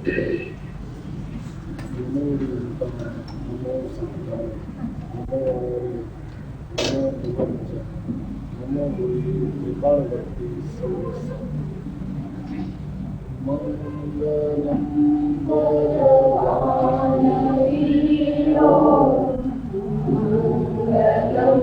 નમો રૂપાય, નમો સંઘાય, નમો નમો ભુવંચ, નમો ભૂમિ ત્રિકાળવર્તી સૌરસ મંગલમ ભગવાનીરો મંગલમ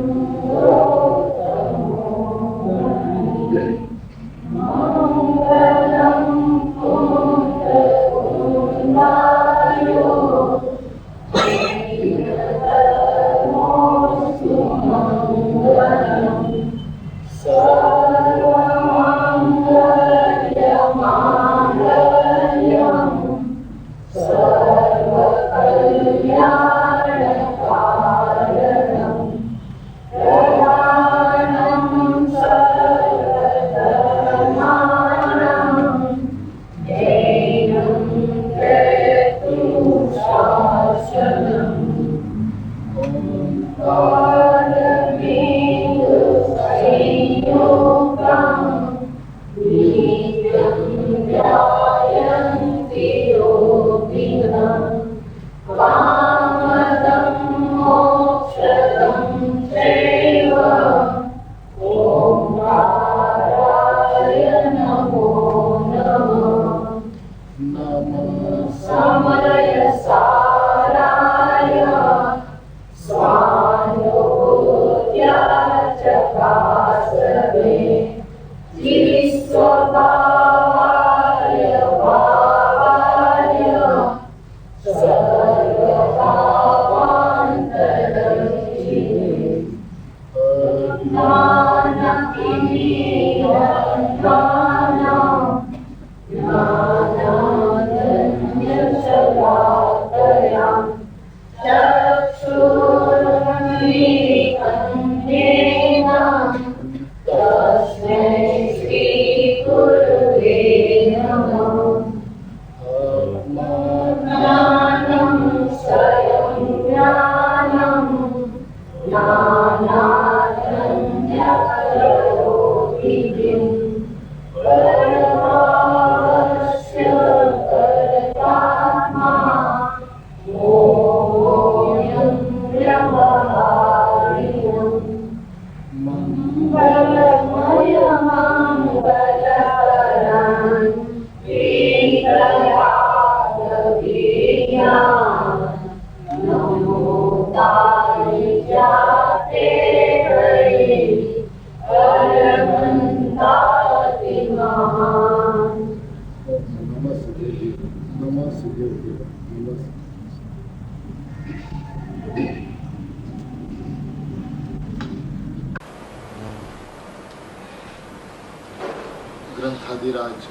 ગ્રંથાધિરાજ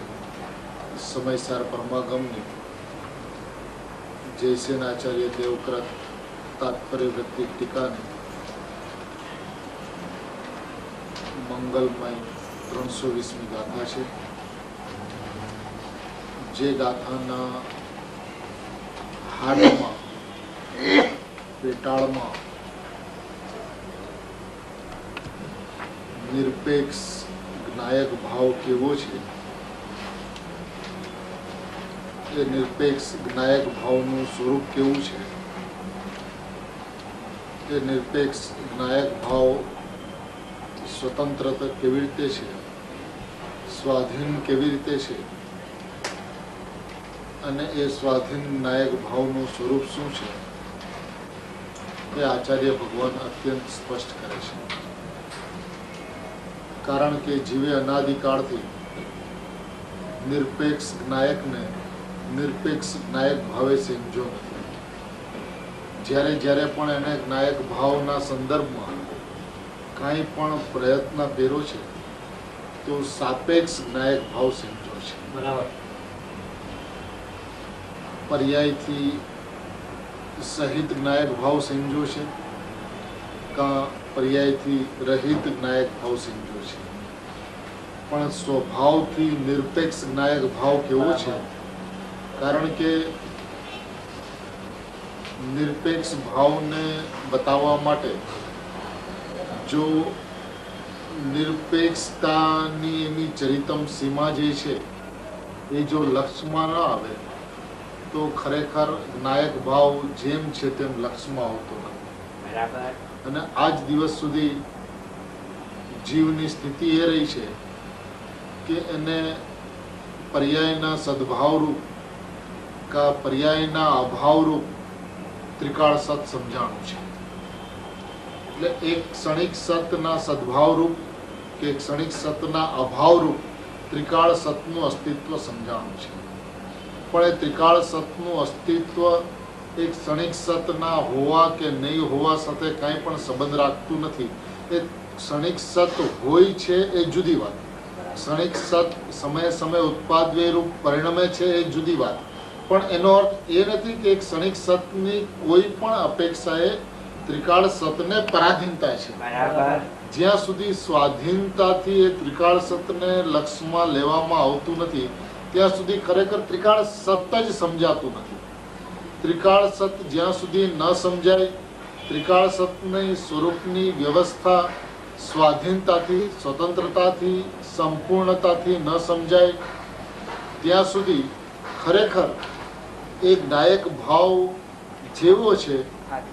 સમયસાર પરમાગમની જયસેન આચાર્ય દેવક્રત તાત્પર્ય વૃત્તિ ટીકાને મંગલમય 320મી ગાથા છે. જે ગાથાના હાડમાં પેટાળમાં નિરપેક્ષ જ્ઞાયક ભાવ કેવો છે, એ નિરપેક્ષ જ્ઞાયક ભાવનું સ્વરૂપ કેવું છે, એ નિરપેક્ષ જ્ઞાયક ભાવ સ્વતંત્રતા કેવી રીતે છે, સ્વાધીન કેવી રીતે છે, અને એ સ્વાધીન જ્ઞાયક ભાવનું સ્વરૂપ શું છે, એ આચાર્ય ભગવાન અત્યંત સ્પષ્ટ કરે છે. કારણ કે જીવે અનાદિકાળથી નિરપેક્ષ જ્ઞાયકને નિરપેક્ષ જ્ઞાયક ભાવે સમજો નથી. જ્યારે જ્યારે પણ એને જ્ઞાયક ભાવના સંદર્ભમાં કાંઈ પણ પ્રયત્ન કર્યો છે તો સાપેક્ષ જ્ઞાયક ભાવ સમજો છે. બરાબર. પર્યાયથી સહિત જ્ઞાયક ભાવ સમજો છે કાં પર્યાયથી રહિત જ્ઞાયક ભાવ સમજો છે. પણ સ્વભાવથી નિરપેક્ષ જ્ઞાયક ભાવ કેવો છે? કારણ કે નિરપેક્ષ ભાવને બતાવવા માટે જો નિરપેક્ષતાની એની ચરિતમ સીમા જે છે એ જો લક્ષમાં ન આવે તો ખરેખર નાયક ભાવ જેમ છે તેમ લક્ષમાં આવતો નથી. બરાબર. અને આજ દિવસ સુધી જીવની સ્થિતિ એ રહી છે કે એને પર્યાયના સદભાવરૂપ કા પર્યાયના અભાવરૂપ ત્રિકાળ સત સમજાણું છે. એટલે એક ક્ષણિક સતના સદભાવરૂપ કે ક્ષણિક સતના અભાવરૂપ ત્રિકાળ સતનું અસ્તિત્વ સમજાણું છે. પણ એ ત્રિકાળ સતનું અસ્તિત્વ એક ક્ષણિક સતના હોવા કે નહીં હોવા સાથે કાંઈ પણ સંબંધ રાખતું નથી. એ ક્ષણિક સત હોય છે એ જુદી વાત, ક્ષણિક સત સમય સમય ઉત્પાદવે રૂપ પરિણમે છે એ જુદી વાત. પણ એનો અર્થ એ નથી કે એક ક્ષણિક સતની કોઈ પણ અપેક્ષાએ ત્રિકાળ સતને પરાધીનતા છે. બરાબર. જ્યાં સુધી સ્વાધીનતાથી એ ત્રિકાળ સતને લક્ષમાં લેવામાં આવતું નથી ત્યાં સુધી ખરેખર ત્રિકાળ સત જ સમજાતું નથી. ત્રિકાળ સત જ્યાં સુધી ન સમજાય, ત્રિકાળ સતની સ્વરૂપની વ્યવસ્થા સ્વાધીનતાથી, સ્વતંત્રતાથી, સંપૂર્ણતાથી ન સમજાય ત્યાં સુધી ખરેખર એક નાયક ભાવ જેવો છે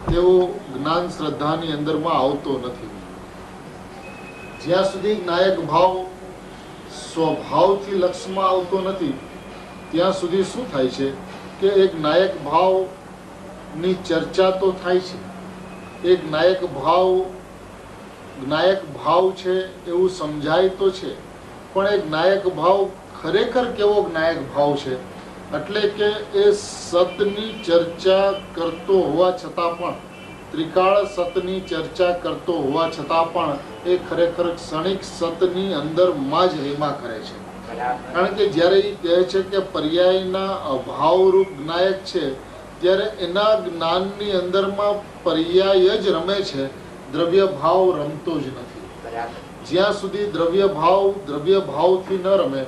તેવો જ્ઞાન શ્રદ્ધાની અંદરમાં આવતો નથી. જ્યાં સુધી નાયક ભાવ સ્વભાવથી લક્ષમાં આવતો નથી ત્યાં સુધી શું થાય છે કે એક નાયક ભાવની ચર્ચા તો થાય છે, એક નાયક ભાવ છે એવું સમજાય તો છે, પણ એક નાયક ભાવ ખરેખર કેવો નાયક ભાવ છે એટલે કે એ સતની ચર્ચા કરતો હોવા છતાં પણ, ત્રિકાળ સતની ચર્ચા કરતો હોવા છતાં પણ એ ખરેખર ક્ષણિક સતની અંદરમાં જ રેમા કરે છે. કારણ કે જ્યારે એ કહે છે કે પર્યાયના અભાવરૂપ જ્ઞાયક છે ત્યારે એના જ્ઞાનની અંદરમાં પર્યાય જ રમે છે, દ્રવ્ય ભાવ રમતો જ નથી. જ્યાં સુધી દ્રવ્ય ભાવથી ન રમે,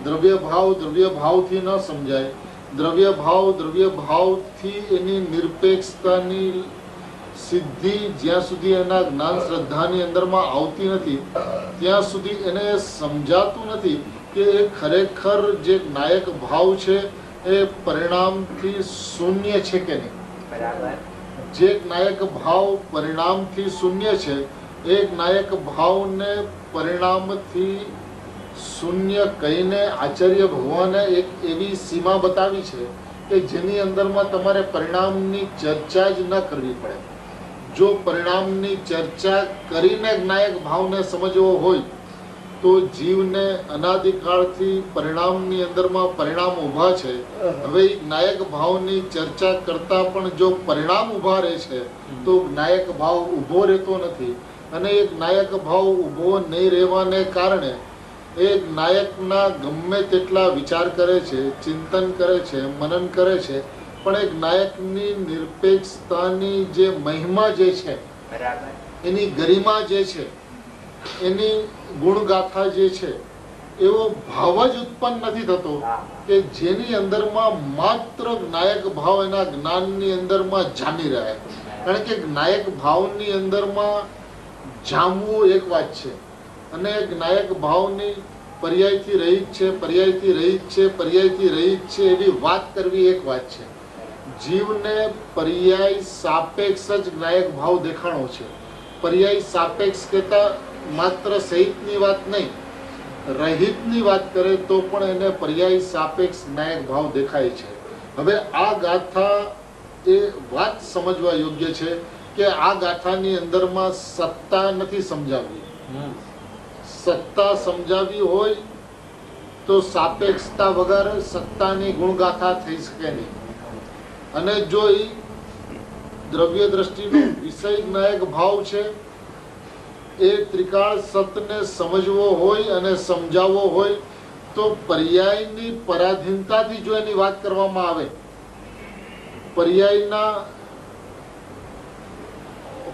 દ્રવ્ય ભાવથી ન સમજાય, દ્રવ્ય ભાવથી એની નિરપેક્ષતાની સિદ્ધિ જ્યાં સુધી એના જ્ઞાન શ્રદ્ધાની અંદરમાં આવતી નથી ત્યાં સુધી એને સમજાતું નથી કે એ ખરેખર જે નાયક ભાવ છે એ પરિણામથી શૂન્ય છે કે નહીં. જે નાયક ભાવ પરિણામથી શૂન્ય છે એ નાયક ભાવને પરિણામથી શૂન્ય કહીને આચાર્ય ભગવાને એક એવી સીમા બતાવી છે કે જેની અંદરમાં તમારે પરિણામની ચર્ચા જ ન કરવી પડે. જો પરિણામની ચર્ચા કરીને નાયક ભાવને સમજવો હોય તો જીવને અનાદિકાળથી પરિણામની અંદરમાં પરિણામ ઊભા છે. હવે નાયક ભાવની ચર્ચા કરતા પણ જો પરિણામ ઊભા રહે છે તો નાયક ભાવ ઊભો રહેતો નથી. અને એક નાયક ભાવ ઊભો નહીં રહેવાને કારણે એક નાયકના ગમે તેટલા વિચાર કરે છે, ચિંતન કરે છે, મનન કરે છે, પણ એક નાયકની નિરપેક્ષતાની જે મહિમા જે છે, એની ગરિમા જે છે, એની ગુણગાથા જે છે એવો ભાવ જ ઉત્પન્ન નથી થતો કે જેની અંદરમાં માત્ર નાયક ભાવ એના જ્ઞાનની અંદરમાં જામી રહ્યા. કારણ કે નાયક ભાવની અંદરમાં જામવું એક વાત છે અને નાયક ભાવની પર્યાયથી રહિત છે એવી વાત કરવી એક વાત છે. જીવને પર્યાય સાપેક્ષ જ નાયક ભાવ દેખાણો છે. પર્યાય સાપેક્ષ કહેતા માત્ર સહિતની વાત નહીં, રહિતની વાત કરે તો પણ એને પર્યાય સાપેક્ષ નાયક ભાવ દેખાય છે. હવે આ ગાથા એ વાત સમજવા યોગ્ય છે કે આ ગાથાની અંદરમાં સત્તા નથી સમજાવવી. સત્તા સમજાવી હોય તો સાપેક્ષતા વગર સત્તાની ગુણગાથા થઈ શકે નહીં. અને જો એ દ્રવ્ય દ્રષ્ટિનો વિષય નાયક ભાવ છે એ ત્રિકાળ સતને સમજવો હોય અને સમજાવવો હોય તો પર્યાયની પરાધીનતાથી જો એની વાત કરવામાં આવે, પર્યાયના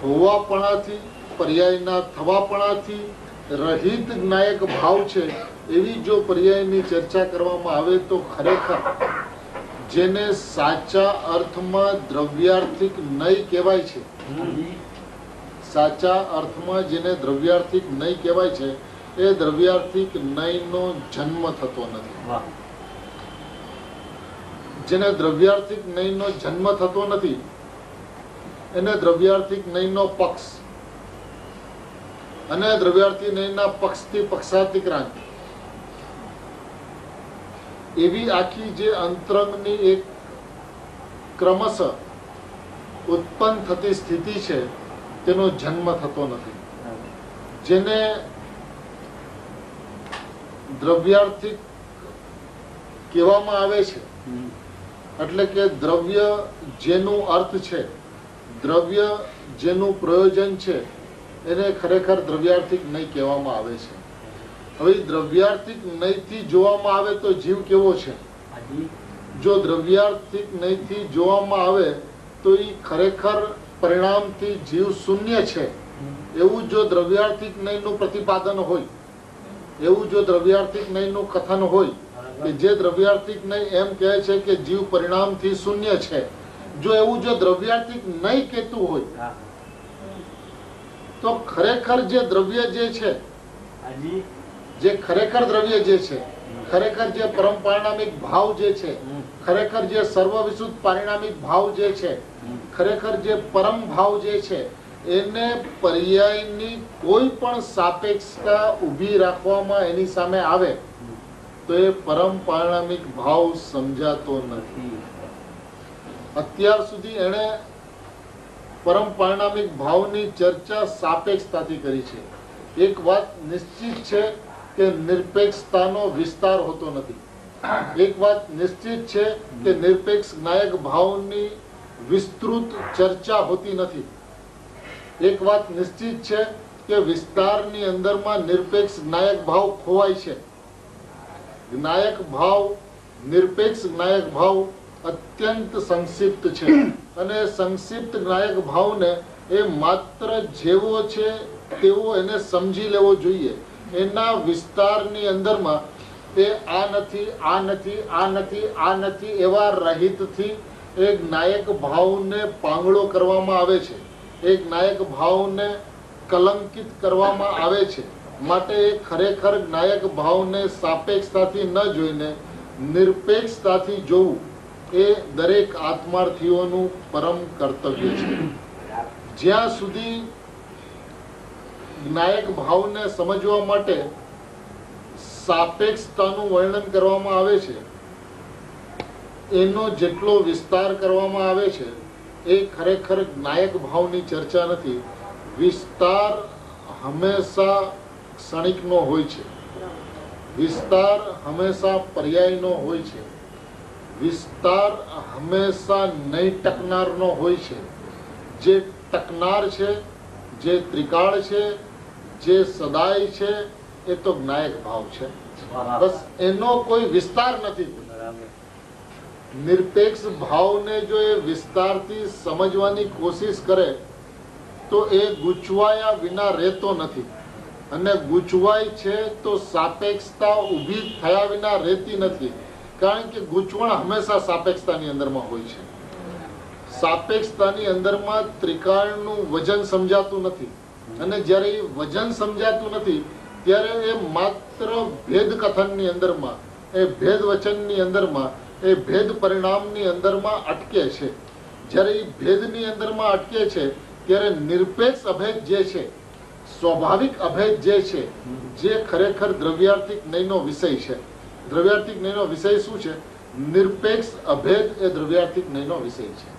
હોવાપણાથી, પર્યાયના થવાપણાથી રહિત નાયક ભાવ છે એવી જો પર્યાયની ચર્ચા કરવામાં આવે તો ખરેખર જેને સાચા અર્થમાં દ્રવ્યાર્થિક નહીં કહેવાય છે, સાચા અર્થમાં જેને દ્રવ્યાર્થિક નહીં કહેવાય છે એ દ્રવ્યાર્થિક નહીંનો જન્મ થતો નથી. જેને દ્રવ્યાર્થિક નયનો જન્મ થતો નથી એને દ્રવ્યાર્થિક નયનો પક્ષ અને દ્રવ્યાર્થી નયના પક્ષથી પક્ષાતિક્રાંત એવી આખી જે અંતરંગની એક ક્રમશઃ ઉત્પન્ન થતી સ્થિતિ છે તેનો જન્મ થતો નથી. જેને દ્રવ્યાર્થિક કહેવામાં આવે છે એટલે કે દ્રવ્ય જેનું અર્થ છે, દ્રવ્ય જેનું પ્રયોજન છે એને ખરેખર દ્રવ્યાર્થિક નય કહેવામાં આવે છે. હવે દ્રવ્યાર્થિક નયથી જોવામાં આવે તો જીવ કેવો છે? જો દ્રવ્યાર્થિક નયથી જોવામાં આવે તો એ ખરેખર પરિણામથી જીવ શૂન્ય છે એવું જો દ્રવ્યાર્થિક નયનું પ્રતિપાદન હોય, એવું જો દ્રવ્યાર્થિક નયનું કથન હોય કે જે દ્રવ્યાર્થિક નય એમ કહે છે કે જીવ પરિણામથી શૂન્ય છે, જો એવું જો દ્રવ્યાર્થિક નય કહેતું હોય તો ખરેખર જે દ્રવ્ય જે છે, જે ખરેખર દ્રવ્ય જે છે, ખરેખર જે પરમ પારિણામિક ભાવ જે છે, ખરેખર જે સર્વ વિશુદ્ધ પારિણામિક ભાવ જે છે, ખરેખર જે પરમ ભાવ જે છે એને પર્યાયની કોઈ પણ સાપેક્ષતા ઊભી રાખવામાં એની સામે આવે તો એ પરમ પારિણામિક ભાવ સમજાતો નથી. અત્યાર સુધી એણે પરમ પારિણામિક ભાવની ચર્ચા સાપેક્ષતાથી કરી છે. એક વાત નિશ્ચિત છે કે નિરપેક્ષતાનો વિસ્તાર હોતો નથી. એક વાત નિશ્ચિત છે કે નિરપેક્ષ નાયક ભાવની વિસ્તૃત ચર્ચા હોતી નથી. એક વાત નિશ્ચિત છે કે વિસ્તારની અંદરમાં નિરપેક્ષ નાયક ભાવ ખોવાય છે. નાયક ભાવ, નિરપેક્ષ નાયક ભાવ અત્યંત સંક્ષિપ્ત છે અને સંક્ષિપ્ત નાયક ભાવને એ માત્ર જેવો છે તેવો એને સમજી લેવો જોઈએ. એના વિસ્તારની અંદરમાં એ આ નથી, આ નથી, આ નથી, આ નથી એવા રહિતથી એક નાયક ભાવને પાંગળો કરવામાં આવે છે, એક નાયક ભાવને કલંકિત કરવામાં આવે છે. માટે એ ખરેખર નાયક ભાવને સાપેક્ષતાથી ન જોઈને નિરપેક્ષતાથી જોવું એ દરેક આત્માર્થીઓનું પરમ કર્તવ્ય છે. જ્યાં સુધી નાયક ભાવને સમજવા માટે સાપેક્ષતાનું વર્ણન કરવામાં આવે છે, એનો જેટલો વિસ્તાર કરવામાં આવે છે એ ખરેખર નાયક ભાવની ચર્ચા નથી. વિસ્તાર હંમેશા ક્ષણિકનો હોય છે, વિસ્તાર હંમેશા પર્યાયનો હોય છે, વિસ્તાર હંમેશા નહીં ટકનારનો હોય છે. જે ટકનાર છે, જે ત્રિકાળ છે, જે સદાય છે એ તો નાયક ભાવ છે. બસ એનો કોઈ વિસ્તાર નથી. નિરપેક્ષ ભાવને જો એ વિસ્તારથી સમજવાની કોશિશ કરે તો એ ગૂંચવાયા વિના રહેતો નથી, અને ગૂંચવાય છે તો સાપેક્ષતા ઊભી થયા વિના રહેતી નથી. કારણ કે ગૂંચવણ હંમેશા સાપેક્ષતાની અંદરમાં હોય છે. સાપેક્ષતાની અંદરમાં ત્રિકાળનું વજન સમજાતું નથી, અને જ્યારે એ વજન સમજાતું નથી ત્યારે એ માત્ર ભેદ કથનની અંદરમાં, એ ભેદ વચનની અંદરમાં, એ ભેદ પરિણામની અંદરમાં અટકે છે. જ્યારે એ ભેદની અંદરમાં અટકે છે ત્યારે નિરપેક્ષ અભેદ જે છે, સ્વાભાવિક અભેદ જે છે, જે ખરેખર દ્રવ્યાર્થિક નયનો વિષય છે. દ્રવ્યાર્થિક નયનો વિષય શું છે? નિરપેક્ષ અભેદ એ દ્રવ્યાર્થિક નયનો વિષય છે.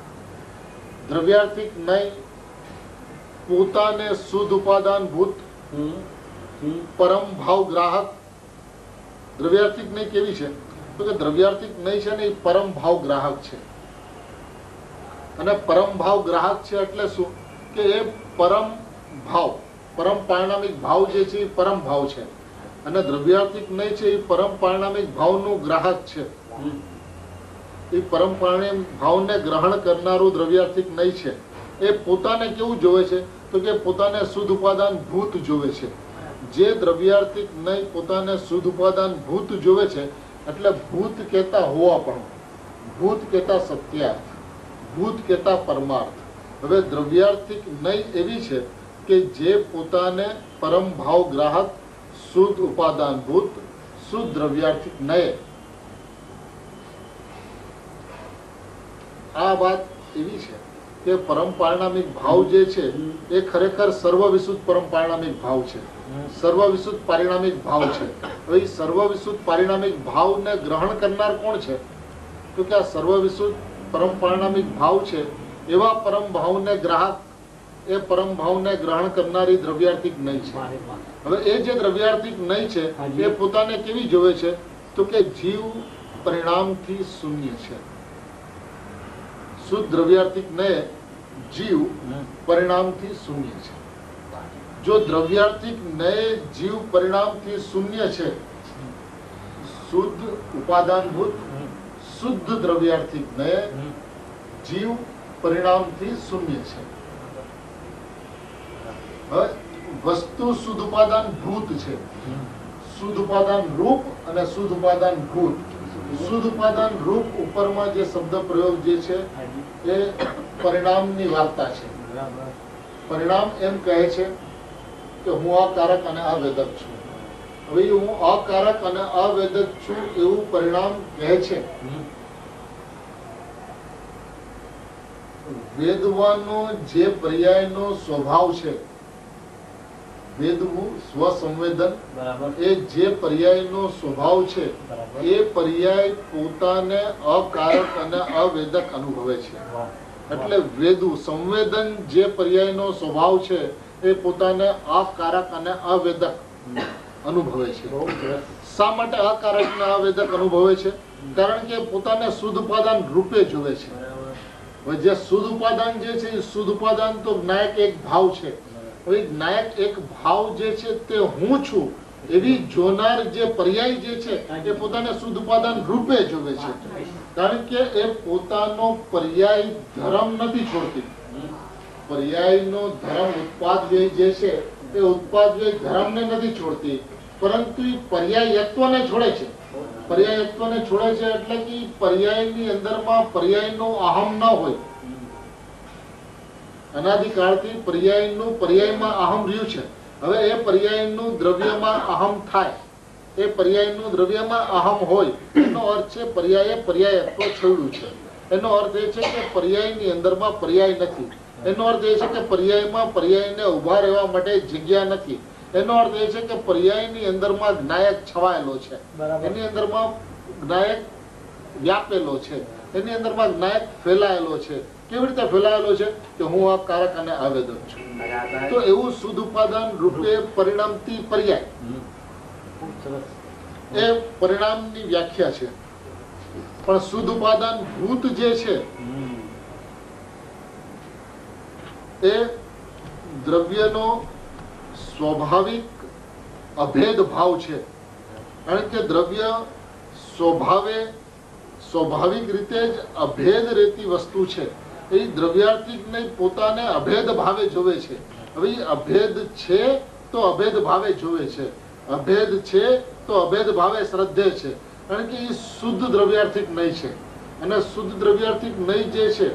દ્રવ્યાર્થિક નય પોતાને શુદ્ધ ઉપાદાન ભૂત પરમ ભાવ ગ્રાહક. દ્રવ્યાર્થિક નય કેવી છે તો કે દ્રવ્યાર્થિક નય છે ને એ પરમ ભાવ ગ્રાહક છે. અને પરમ ભાવ ગ્રાહક છે એટલે શું કે એ પરમ ભાવ, પરમ પારિણામિક ભાવ જે છે એ પરમ ભાવ છે, અને દ્રવ્યાર્થિક નય છે એ પરમ પારિણામિક ભાવનું ગ્રાહક છે. એ પરમ પારિણામિક ભાવને ગ્રહણ કરનારું દ્રવ્યાર્થિક નય છે. એ પોતાને કેવું જોવે છે તો કે પોતાને શુદ્ધ ઉપાદાન ભૂત જોવે છે. જે દ્રવ્યાર્થિક નય પોતાને શુદ્ધ ઉપાદાન ભૂત જોવે છે એટલે ભૂત કહેતા હોવાપણું, ભૂત કહેતા સત્યાર્થ, ભૂત કહેતા પરમાર્થ. હવે દ્રવ્યાર્થિક નય એવી છે કે જે પોતાને પરમ ભાવ ગ્રાહક, શુદ્ધ ઉપાદાન ભૂત, શુદ્ધ દ્રવ્યાર્થિક નય આ વાત એવી છે કે પરમ પારિણામિક ભાવ જે છે એ ખરેખર સર્વવિશુદ્ધ પરમ પારિણામિક ભાવ છે, સર્વવિશુદ્ધ પારિણામિક ભાવ છે. હવે એ સર્વવિશુદ્ધ પારિણામિક ભાવને ગ્રહણ કરનાર કોણ છે? તો કે આ સર્વવિશુદ્ધ પરમ પારિણામિક ભાવ છે એવા પરમ ભાવને ગ્રાહક, એ પરમ ભાવને ગ્રહણ કરનારી દ્રવ્યાર્થિક નહીં છે. હવે એ જે દ્રવ્યાર્થિક નહીં છે એ પોતાને કેવી જોવે છે? તો કે જીવ પરિણામથી શૂન્ય છે. શુદ્ધ દ્રવ્યાર્થિક ને જીવ પરિણામથી શૂન્ય છે. જો દ્રવ્યાર્થિક ને જીવ પરિણામથી શૂન્ય છે, શુદ્ધ ઉપાદાનભૂત શુદ્ધ દ્રવ્યાર્થિક ને જીવ પરિણામથી શૂન્ય છે. હવે વસ્તુ શુદ્ધ ઉપાદાન ભૂત છે, શુદ્ધ ઉપાદાન રૂપ અને શુદ્ધ ઉપાદાન ભૂત. શુદ્ધ ઉપાદાન રૂપ ઉપરમાં જે શબ્દ પ્રયોગ જે છે એ પરિણામની વાર્તા છે. પરિણામ એમ કહે છે કે હું અકારક અને અવેદક છું. હવે હું અકારક અને અવેદક છું એવું પરિણામ કહે છે. વેદવાનો જે પર્યાયનો સ્વભાવ છે, વેદવું સ્વસંવેદન, એ જે પર્યાયનો સ્વભાવ છે એ પર્યાય પોતાને અકારક અને અવેદક અનુભવે છે. એટલે વેદુ સંવેદન જે પર્યાયનો સ્વભાવ છે એ પોતાને અકારક અને અવેદક અનુભવે છે. શા માટે અકારક અને અવેદક અનુભવે છે? કારણ કે પોતાને શુદ્ધ ઉપાદાન રૂપે જોવે છે. હવે જે શુદ્ધ ઉપાદાન જે છે એ શુદ્ધ ઉપાદાન તો જ્ઞાયક એક ભાવ છે. હવે જ્ઞાયક એક ભાવ જે છે તે હું છું એવી જોનાર જે પર્યાય જે છે એ પોતાને શુદ્ધ ઉપાદાન રૂપે જોવે છે. કારણ કે એ પોતાનો પર્યાય ધર્મ નથી છોડતી. પર્યાયનો ધર્મ ઉત્પાદ વ્યય જે છે એ ઉત્પાદ વ્યય ધર્મને નથી છોડતી, પરંતુ એ પર્યાયત્વને છોડે છે. પર્યાયત્વને છોડે છે એટલે કે પર્યાયની અંદરમાં પર્યાયનો અહમ ન હોય. અનાદિકાળથી પર્યાયમાં અહમ રહ્યું છે. હવે એ પર્યાયનું દ્રવ્યમાં અહમ થાય, એ પર્યાયનું દ્રવ્યમાં અહમ હોય એનો અર્થ છે પર્યાયત્વ છોડ્યું છે. એનો અર્થ એ છે કે પર્યાયની અંદરમાં પર્યાય નથી. એનો અર્થ એ છે કે પર્યાયમાં પર્યાયને ઉભા રહેવા માટે જગ્યા નથી. એનો અર્થ એ છે કે પર્યાયની અંદરમાં જ્ઞાયક છવાયેલો છે, એની અંદરમાં જ્ઞાયક વ્યાપેલો છે, એની અંદરમાં જ્ઞાયક ફેલાયેલો છે. કેવી રીતે ફેલાયેલો છે? કે હું અકારક અને અવેદક છું. તો એવું શુદ્ધ ઉપાદાન રૂપે પરિણામથી પર્યાય, એ પરિણામની વ્યાખ્યા છે. પણ શુદ્ધ ઉપાદાન ભૂત જે છે એ દ્રવ્યનો સ્વાભાવિક અભેદ ભાવ છે. કારણ કે દ્રવ્ય સ્વાભાવિક રીતે જ અભેદ રહેતી વસ્તુ છે. એ દ્રવ્યાર્થિકને પોતાને અભેદ ભાવે જોવે છે. હવે અભેદ છે તો અભેદ ભાવે જોવે છે, અભેદ છે તો અભેદ ભાવે શ્રદ્ધે છે. કારણ કે એ શુદ્ધ દ્રવ્યાર્થિક નહીં છે. અને શુદ્ધ દ્રવ્યાર્થિક નહીં જે છે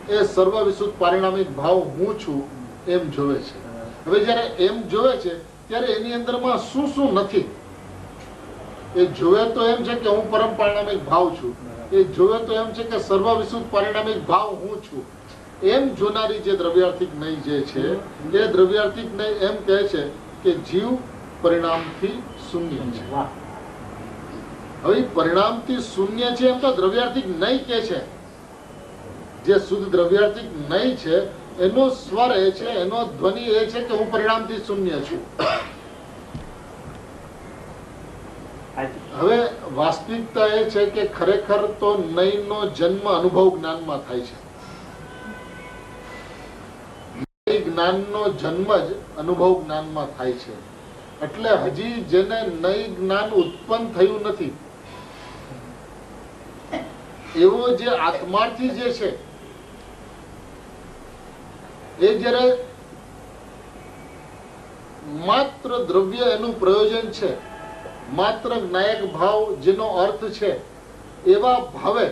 એ સર્વ વિશુદ્ધ પારિણામિક ભાવ હું છું એમ જોવે છે. હવે જયારે એમ જોવે છે ત્યારે એની અંદરમાં શું શું નથી એ જોવે તો એમ છે કે હું પરમ પારિણામિક ભાવ છું. એ જોવે તો એમ છે કે સર્વ વિશુદ્ધ પારિણામિક ભાવ હું છું. એમ જોનારી જે દ્રવ્યાર્થિક નહીં જે છે એ દ્રવ્યાર્થિક નહીં એમ કહે છે કે જીવ પરિણામથી શૂન્ય છે. હવે પરિણામથી શૂન્ય છે એમ તો દ્રવ્યાર્થિક નહીં કે છે. જે શુદ્ધ દ્રવ્યાર્થિક નહીં છે એનો સ્વર એ છે, એનો ધ્વનિ એ છે કે હું પરિણામથી શૂન્ય છું. હવે વાસ્તવિકતા એ છે કે ખરેખર તો નયનો જન્મ અનુભવ જ્ઞાનમાં થાય છે. જ્ઞાનનો જન્મ જ અનુભવ જ્ઞાનમાં થાય છે. એટલે હજી જેને નય જ્ઞાન ઉત્પન્ન થયું નથી એવો જે આત્માર્થી જે છે એ જયારે માત્ર દ્રવ્ય એનું પ્રયોજન છે, માત્ર જ્ઞાયક ભાવ જેનો અર્થ છે એવા ભાવે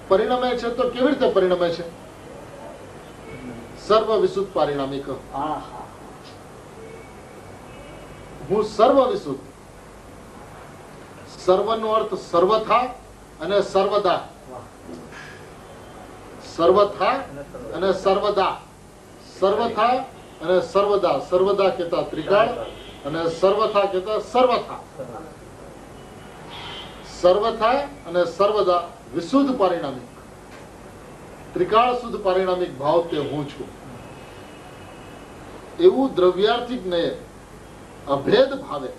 પરિણમે છે. તો કેવી રીતે પરિણમે છે? સર્વ વિશુદ્ધ પારિણામિક. હું સર્વ વિશુદ્ધ. સર્વનો અર્થ સર્વથા અને સર્વદા. સર્વથા અને સર્વદા, સર્વથા અને સર્વદા, સર્વદા કહેતા ત્રિકાળ અને સર્વથા કહેતા સર્વથા, સર્વથા અને સર્વદા વિશુદ્ધ પારિણામિક, ત્રિકાળ શુદ્ધ પારિણામિક ભાવ તે હું છું. એવું દ્રવ્યાર્થિક ને અભેદ ભાવે,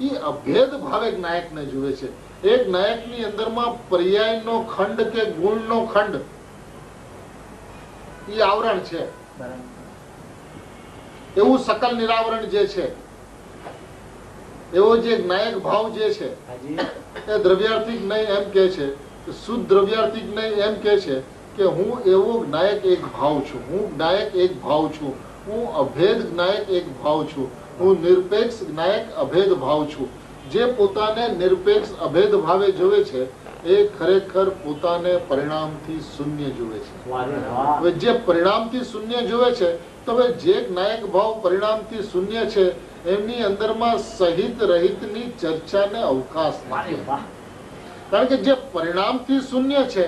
એ અભેદ ભાવે નાયકને જુએ છે. એક નાયકની અંદરમાં પર્યાયનો ખંડ કે ગુણનો ખંડ એ આવરણ છે. એવું સકલ નિરાવરણ જે છે, એવો જે નાયક ભાવ જે છે એ દ્રવ્યાર્થિક નહીં એમ કે છે, શુદ્ધ દ્રવ્યાર્થિક નહીં એમ કે છે કે હું એવો નાયક એક ભાવ છું, હું નાયક એક ભાવ છું, હું અભેદ નાયક એક ભાવ છું, હું નિરપેક્ષ નાયક અભેદ ભાવ છું. જે પોતાને નિરપેક્ષ અભેદ ભાવે જોવે છે એ ખરેખર પોતાને પરિણામથી શૂન્ય જોવે છે. હવે જે પરિણામથી શૂન્ય જોવે છે તો હવે જે નાયક ભાવ પરિણામથી શૂન્ય છે એમની અંદરમાં સહિત રહિતની ચર્ચાને અવકાશ નથી. કારણ કે જે પરિણામથી શૂન્ય છે,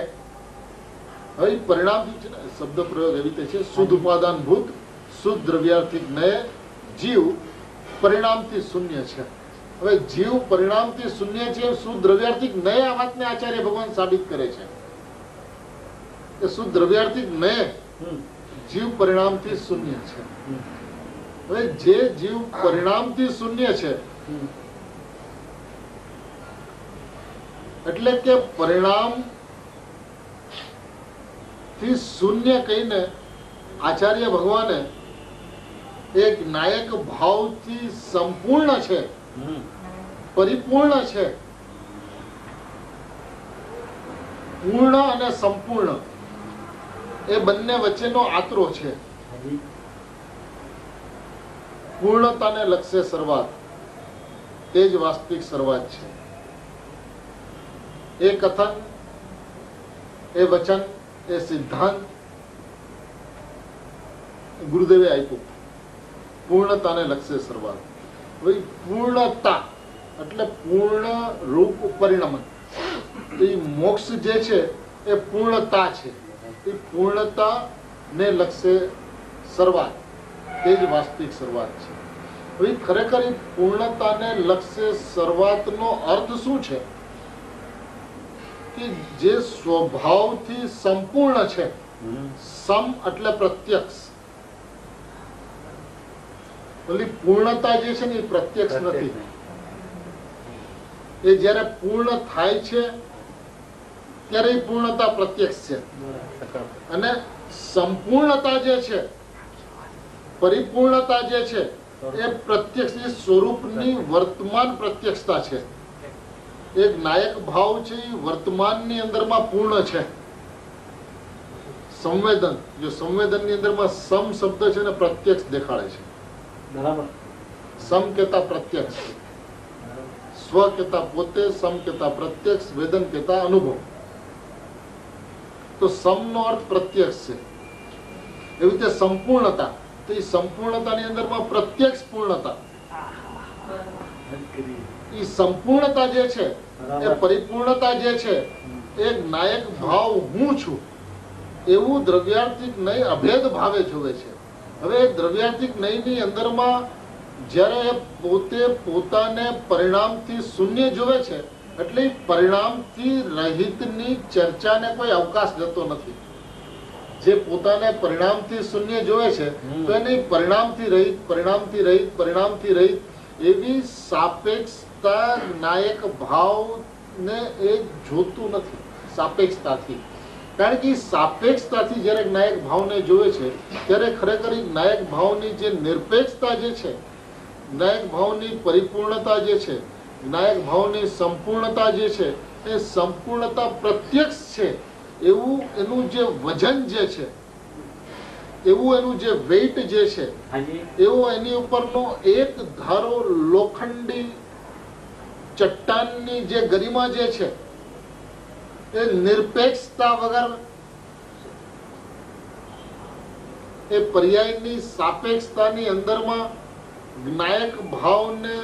હવે પરિણામથી શબ્દ પ્રયોગ એવી રીતે છે, શુદ્ધ ઉપાદાનભૂત શુદ્ધ દ્રવ્યાર્થિક નય જીવ પરિણામથી શૂન્ય છે. હવે જીવ પરિણામથી શૂન્ય છે, શુદ્ધ દ્રવ્યાર્થિક નય આ વાતને આચાર્ય ભગવાન સાબિત કરે છે કે શુદ્ધ દ્રવ્યાર્થિક નય જીવ પરિણામથી શૂન્ય છે. હવે જે જીવ પરિણામથી શૂન્ય છે એટલે કે પરિણામ થી શૂન્ય કહીને આચાર્ય ભગવાને એક નાયક ભાવથી સંપૂર્ણ છે, પરિપૂર્ણ છે. પૂર્ણ અને સંપૂર્ણ એ બંને વચ્ચેનો આતરો છે. પૂર્ણતાને લક્ષ્ય શરૂઆત તે જ વાસ્તવિક શરૂઆત છે. એ કથન, એ વચન, એ સિદ્ધાંત ગુરુદેવે આપ્યું. પૂર્ણતાને લક્ષ્ય શરૂઆત. પૂર્ણતા એટલે પૂર્ણ રૂપ પરિણમન. એ મોક્ષ જે છે એ પૂર્ણતા છે. એ પૂર્ણતા ને લક્ષ્ય શરૂઆત તે જ વાસ્તવિક શરૂઆત છે. હવે ખરેખર એ પૂર્ણતાને લક્ષ્ય શરૂઆતનો અર્થ શું છે કે જે સ્વભાવથી સંપૂર્ણ છે. સમ એટલે પ્રત્યક્ષ. પૂર્ણતા જે છે ને એ પ્રત્યક્ષ નથી. એ જયારે પૂર્ણ થાય છે ત્યારે એ પૂર્ણતા પ્રત્યક્ષ છે. અને સંપૂર્ણતા જે છે, પરિપૂર્ણતા જે છે એ પ્રત્યક્ષ સ્વરૂપની વર્તમાન પ્રત્યક્ષતા છે. એક નાયક ભાવ છે એ વર્તમાનની અંદરમાં પૂર્ણ છે. સંવેદન, જો સંવેદનની અંદરમાં સમ શબ્દ છે ને પ્રત્યક્ષ દેખાડે છે. બરાબર. સમ કેતા પ્રત્યક્ષ, સ્વ કેતા પોતે, સમ કેતા પ્રત્યક્ષ, વેદન કેતા અનુભવ. તો સમ નો અર્થ પ્રત્યક્ષ છે. એવી રીતે સંપૂર્ણતા, તો એ સંપૂર્ણતાની અંદરમાં પ્રત્યક્ષ પૂર્ણતા. એ સંપૂર્ણતા જે છે એ પરિપૂર્ણતા જે છે એ નાયક ભાવ હું છું એવું દ્રવ્યાર્થિક નય અભેદ ભાવે જોવે છે. હવે દ્રવ્યાર્થિક નયની અંદરમાં જ્યારે પોતે પોતાને પરિણામથી શૂન્ય જોવે છે એટલે પરિણામથી રહિતની ચર્ચાને કોઈ અવકાશ જતો નથી. જે પોતાને પરિણામથી શૂન્ય જોવે છે તો એની પરિણામથી રહિત, પરિણામથી રહિત, પરિણામથી રહિત એવી સાપેક્ષતા નાયક ભાવને એ જોતું નથી. સાપેક્ષતાથી, કારણ કે સાપેક્ષતાથી જ્યારે નાયક ભાવને જોવે છે ત્યારે ખરેખર નાયક ભાવની જે નિરપેક્ષતા જે છે, નાયક ભાવની પરિપૂર્ણતા જે છે, નાયક ભાવની સંપૂર્ણતા જે છે એ સંપૂર્ણતા પ્રત્યક્ષ છે. એવું એનું જે વજન જે છે, એવું એનું જે વેઇટ જે છે, એવો એની ઉપરનો એક ધારો લોખંડી ચટ્ટાનની જે ગરિમા જે છે એ નિરપેક્ષતા વગર એ પર્યાયની સાપેક્ષતાની અંદરમાં નાયક ભાવને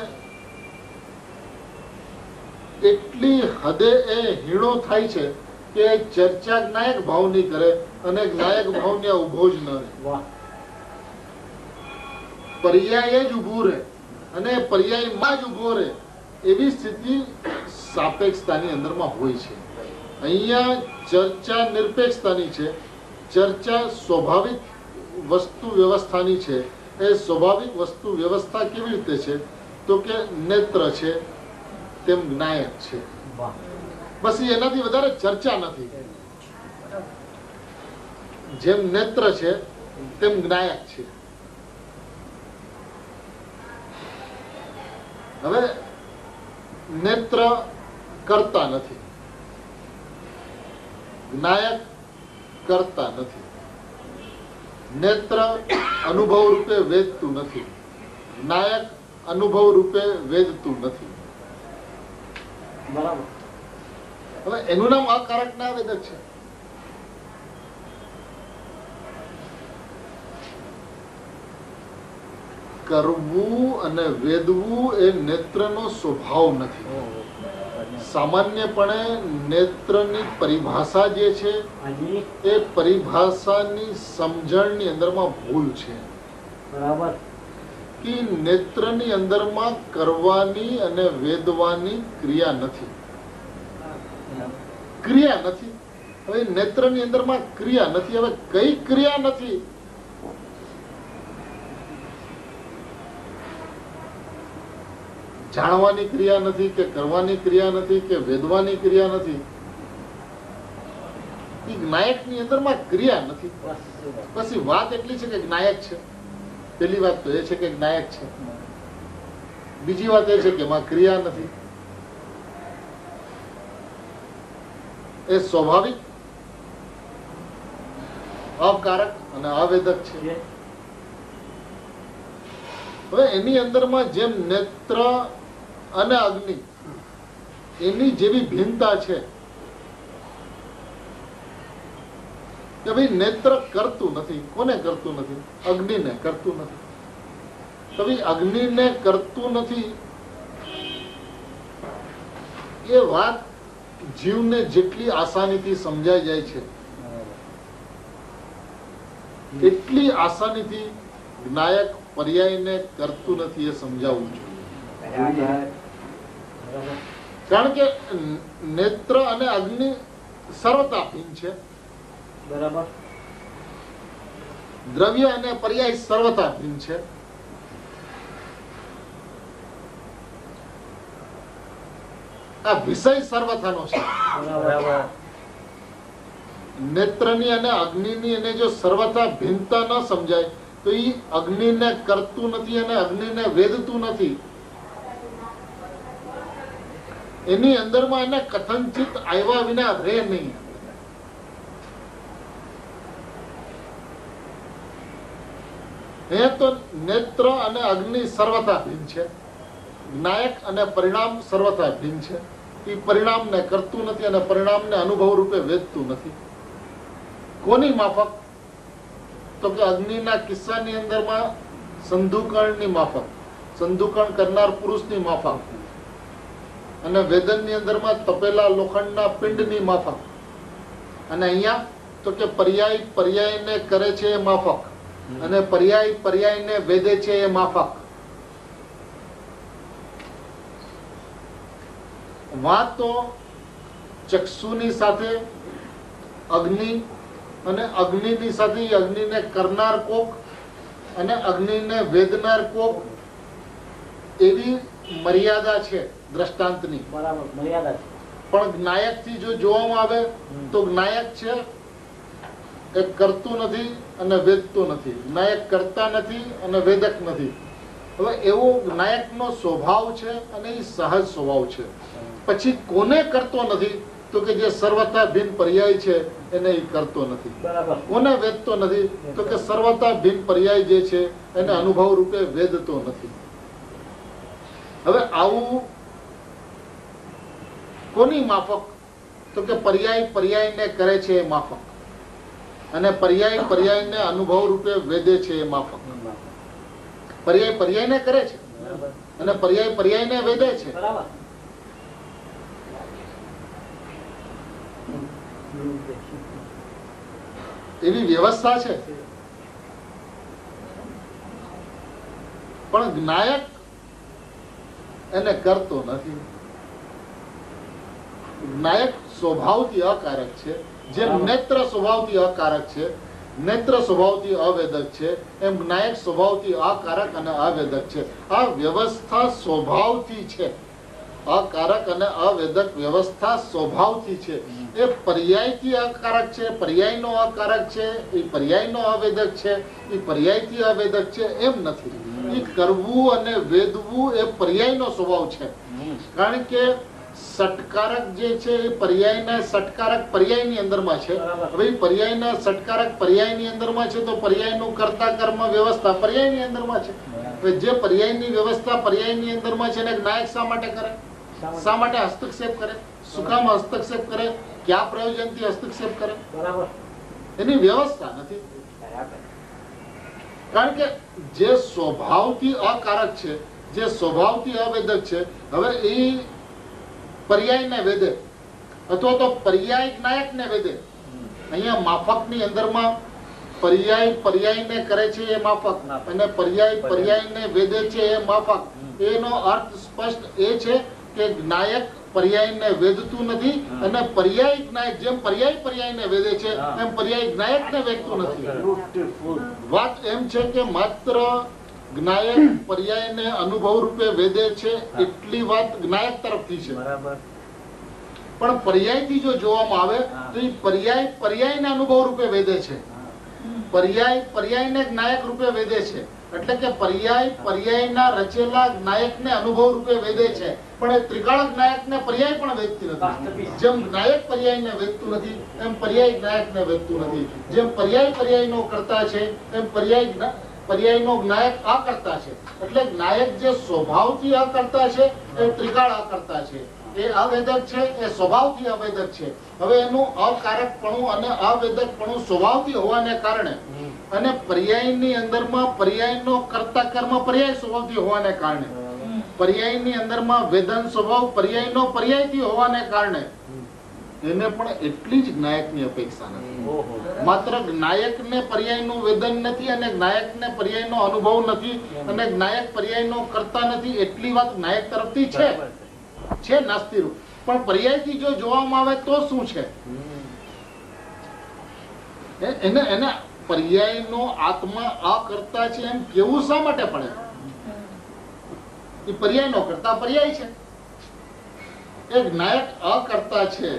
એટલી હદે એ હીણો થાય છે કે ચર્ચા જ્ઞાયક ભાવની કરે અને જ્ઞાયક ભાવ ત્યાં ઉભો જ ન રહે. વાહ. પર્યાય જ ઉભું રહે અને પર્યાયમાં જ ઉભો રહે એવી સ્થિતિ સાપેક્ષતાની અંદરમાં હોય છે. અહીંયા ચર્ચા નિરપેક્ષતાની છે. ચર્ચા સ્વાભાવિક વસ્તુ વ્યવસ્થાની છે. એ સ્વાભાવિક વસ્તુ વ્યવસ્થા કેવી રીતે છે તો કે નેત્ર છે તેમ જ્ઞાયક છે. વાહ. બસ એનાથી વધારે ચર્ચા નથી. જેમ નેત્ર છે તેમ જ્ઞાયક છે. હવે નેત્ર કરતા નથી, જ્ઞાયક કરતા નથી. નેત્ર અનુભવ રૂપે વેદતું નથી, જ્ઞાયક અનુભવ રૂપે વેદતું નથી. બરાબર. હવે એનું નામ અકારક ના વેદક છે. કરવું અને વેદવું એ નેત્રનો સ્વભાવ નથી. સામાન્યપણે નેત્રની પરિભાષા જે છે હાજી. એ પરિભાષાની સમજણની અંદરમાં ભૂલ છે. બરાબર. કે નેત્રની અંદરમાં કરવાની અને વેદવાની ક્રિયા નથી. ક્રિયા નથી. હવે નેત્રની અંદરમાં ક્રિયા નથી. હવે કઈ ક્રિયા નથી? જાણવાની ક્રિયા નથી કે કરવાની ક્રિયા નથી કે વેદવાની ક્રિયા નથી. એ જ્ઞાયકની અંદરમાં ક્રિયા નથી. પછી વાત એટલી છે કે જ્ઞાયક છે. પેલી વાત તો એ છે કે જ્ઞાયક છે. બીજી વાત એ છે કે એમાં ક્રિયા નથી. એ સ્વાભાવિક, અકારક અને અવેદક છે. હવે એની અંદરમાં જેમ નેત્ર અને અગ્નિ એની જેવી ભિન્નતા છે કે ભાઈ નેત્ર કરતું નથી. કોને કરતું નથી? અગ્નિને કરતું નથી. તો ભાઈ અગ્નિને કરતું નથી એ વાત જીવને જેટલી આસાનીથી સમજાઈ જાય છે એટલી આસાનીથી જ્ઞાયક પર્યાયને કરતું નથી એ સમજાવવું જોઈએ. કારણ કે નેત્ર અને અગ્નિ સર્વતા ભિન્ન છે. બરાબર. દ્રવ્ય અને પર્યાય સર્વતા ભિન્ન છે. આ વિષય સર્વથાનો છે. બરાબર. નેત્રની અને અગ્નિની એને જો સર્વથા ભિન્નતા ન સમજાય તો એ અગ્નિને કરતું નથી અને અગ્નિને વેદતું નથી. એની અંદરમાં એને કથનચિત આવ્યા વિના રહે નહીં. એ તો નેત્ર અને અગ્નિ સર્વથા ભિન્ન છે. જ્ઞાયક અને પરિણામ સર્વથા ભિન્ન છે. એ પરિણામને કરતું નથી અને પરિણામને અનુભવ રૂપે વેદતું નથી. કોની માફક? તો કે અગ્નિના કિસ્સાની અંદરમાં સંધુકર્ણની માફક, સંધુકર્ણ કરનાર પુરુષની માફક, અને વેદનની અંદરમાં તપેલા લોખંડના પિંડની માફક. અને અહીંયા તો કે પર્યાય પર્યાયને કરે છે એ માફક અને પર્યાય પર્યાયને વેદે છે એ માફક. વાત તો ચક્ષુની સાથે અગ્નિ અને અગ્નિની સાથે અગ્નિને કરનાર કોક અને અગ્નિને વેદનાર કોક એવી મર્યાદા છે દ્રષ્ટાંતની. બરાબર. મર્યાદા છે. પણ જ્ઞાયક થી જો જોવામાં આવે તો જ્ઞાયક છે એ કરતું નથી અને વેદતું નથી. જ્ઞાયક કરતા નથી અને વેદક નથી. હવે એવો જ્ઞાયકનો સ્વભાવ છે અને એ સહજ સ્વભાવ છે. પછી કોને કરતો નથી? તો કે જે સર્વથા ભિન્ન પર્યાય છે એને એ કરતો નથી. બરાબર. કોને વેદતો નથી? તો કે સર્વથા ભિન્ન પર્યાય જે છે એને અનુભવ રૂપે વેદતો નથી. હવે આવું કોની માફક? તો કે પર્યાય પર્યાયને કરે છે એ માફક અને પર્યાય પર્યાયને અનુભવ રૂપે વેદે છે એ માફક. પર્યાય પર્યાયને કરે છે અને પર્યાય પર્યાયને વેદે છે. બરાબર. એવી વ્યવસ્થા છે, પણ જ્ઞાયક એને કરતો નથી. જ્ઞાયક સ્વભાવથી અકારક છે, જેમ નેત્ર સ્વભાવથી અકારક છે, નેત્ર સ્વભાવથી અવેદક છે, એમ જ્ઞાયક સ્વભાવથી અકારક અને અવેદક છે. આ વ્યવસ્થા સ્વભાવથી છે. અકારક અને અવેદક વ્યવસ્થા સ્વભાવથી છે. એ પર્યાયથી અકારક છે, પર્યાયનો અકારક છે, એ પર્યાયનો અવેદક છે, એ પર્યાયથી અવેદક છે, એમ નથી. એ કરવું અને વેદવું એ પર્યાયનો સ્વભાવ છે. કારણ કે સટકારક જે છે એ પર્યાયના સટકારક પર્યાયની અંદરમાં છે. હવે પર્યાયના સટકારક પર્યાયની અંદરમાં છે, તો પર્યાયનું કર્તા કર્મ વ્યવસ્થા પર્યાયની અંદરમાં છે. હવે જે પર્યાયની વ્યવસ્થા પર્યાયની અંદરમાં છે એને જ્ઞાયક શા માટે કરે? શા માટે હસ્તક્ષેપ કરે? શું કામ હસ્તક્ષેપ કરે? કયા પ્રયોજનથી હસ્તક્ષેપ કરે? બરાબર. એની વ્યવસ્થા નથી. કારણ કે જે સ્વભાવથી અકારક છે, જે સ્વભાવથી અવેદક છે, હવે એ પર્યાયને વેદે અથવા તો પર્યાય જ્ઞાયકને વેદે. અહીંયા માફકની અંદરમાં પર્યાય પર્યાયને કરે છે એ માફક, અને પર્યાય પર્યાયને વેદે છે એ માફક. એનો અર્થ સ્પષ્ટ એ છે કે જ્ઞાયક પર્યાયને વેદતું નથી, અને પર્યાય જ્ઞાયક જેમ પર્યાય પર્યાયને વેદે છે એમ પર્યાય જ્ઞાયકને વેદતું નથી. વાત એમ છે કે માત્ર જ્ઞાયક પર્યાયને અનુભવ રૂપે વેદે છે એટલી વાત જ્ઞાયક તરફથી છે. પણ પર્યાયથી જો જોવામાં આવે તો એ પર્યાય પર્યાયને અનુભવ રૂપે વેદે છે, પર્યાય પર્યાયને જ્ઞાયક રૂપે વેદે છે. એટલે કે પર્યાય પર્યાયના રચેલા જ્ઞાયકને અનુભવ રૂપે વેદે છે, પણ એ ત્રિકાળ જ્ઞાયકને પર્યાય પણ વેદતી નથી. જેમ જ્ઞાયક પર્યાયને વેદતું નથી એમ પર્યાય જ્ઞાયકને વેદતું નથી. જેમ પર્યાય પર્યાયનો કરતા છે એમ પર્યાયનો જ્ઞાયક અકર્તા છે. એટલે જ્ઞાયક જે સ્વભાવથી અકર્તા છે એ ત્રિકાળ અકર્તા છે, એ અવેદક છે, એ સ્વભાવથી અવેદક છે. હવે એનું અકારકપણું અને અવેદકપણું સ્વભાવથી હોવાને કારણે અને પર્યાયની અંદરમાં પર્યાયનો કર્તા કર્મ પર્યાય સ્વભાવથી હોવાને કારણે, પર્યાયની અંદરમાં વેદન સ્વભાવ પર્યાયનો પર્યાયથી હોવાને કારણે એને પણ એટલી જ જ્ઞાયકની અપેક્ષા નથી. માત્ર જ્ઞાયકને પર્યાયનું વેદન નથી, અને જ્ઞાયકને પર્યાયનો અનુભવ નથી, અને જ્ઞાયક પર્યાયનો કરતા નથી એટલી વાત જ્ઞાયક તરફથી છે નાસ્તિરૂપ. પણ પર્યાયથી જો જોવામાં આવે તો શું છે? એને પર્યાયનો આત્મા અકર્તા છે એમ કેવું શા માટે પડે? એ પર્યાયનો કરતા પર્યાય છે, એ જ્ઞાયક અકર્તા છે,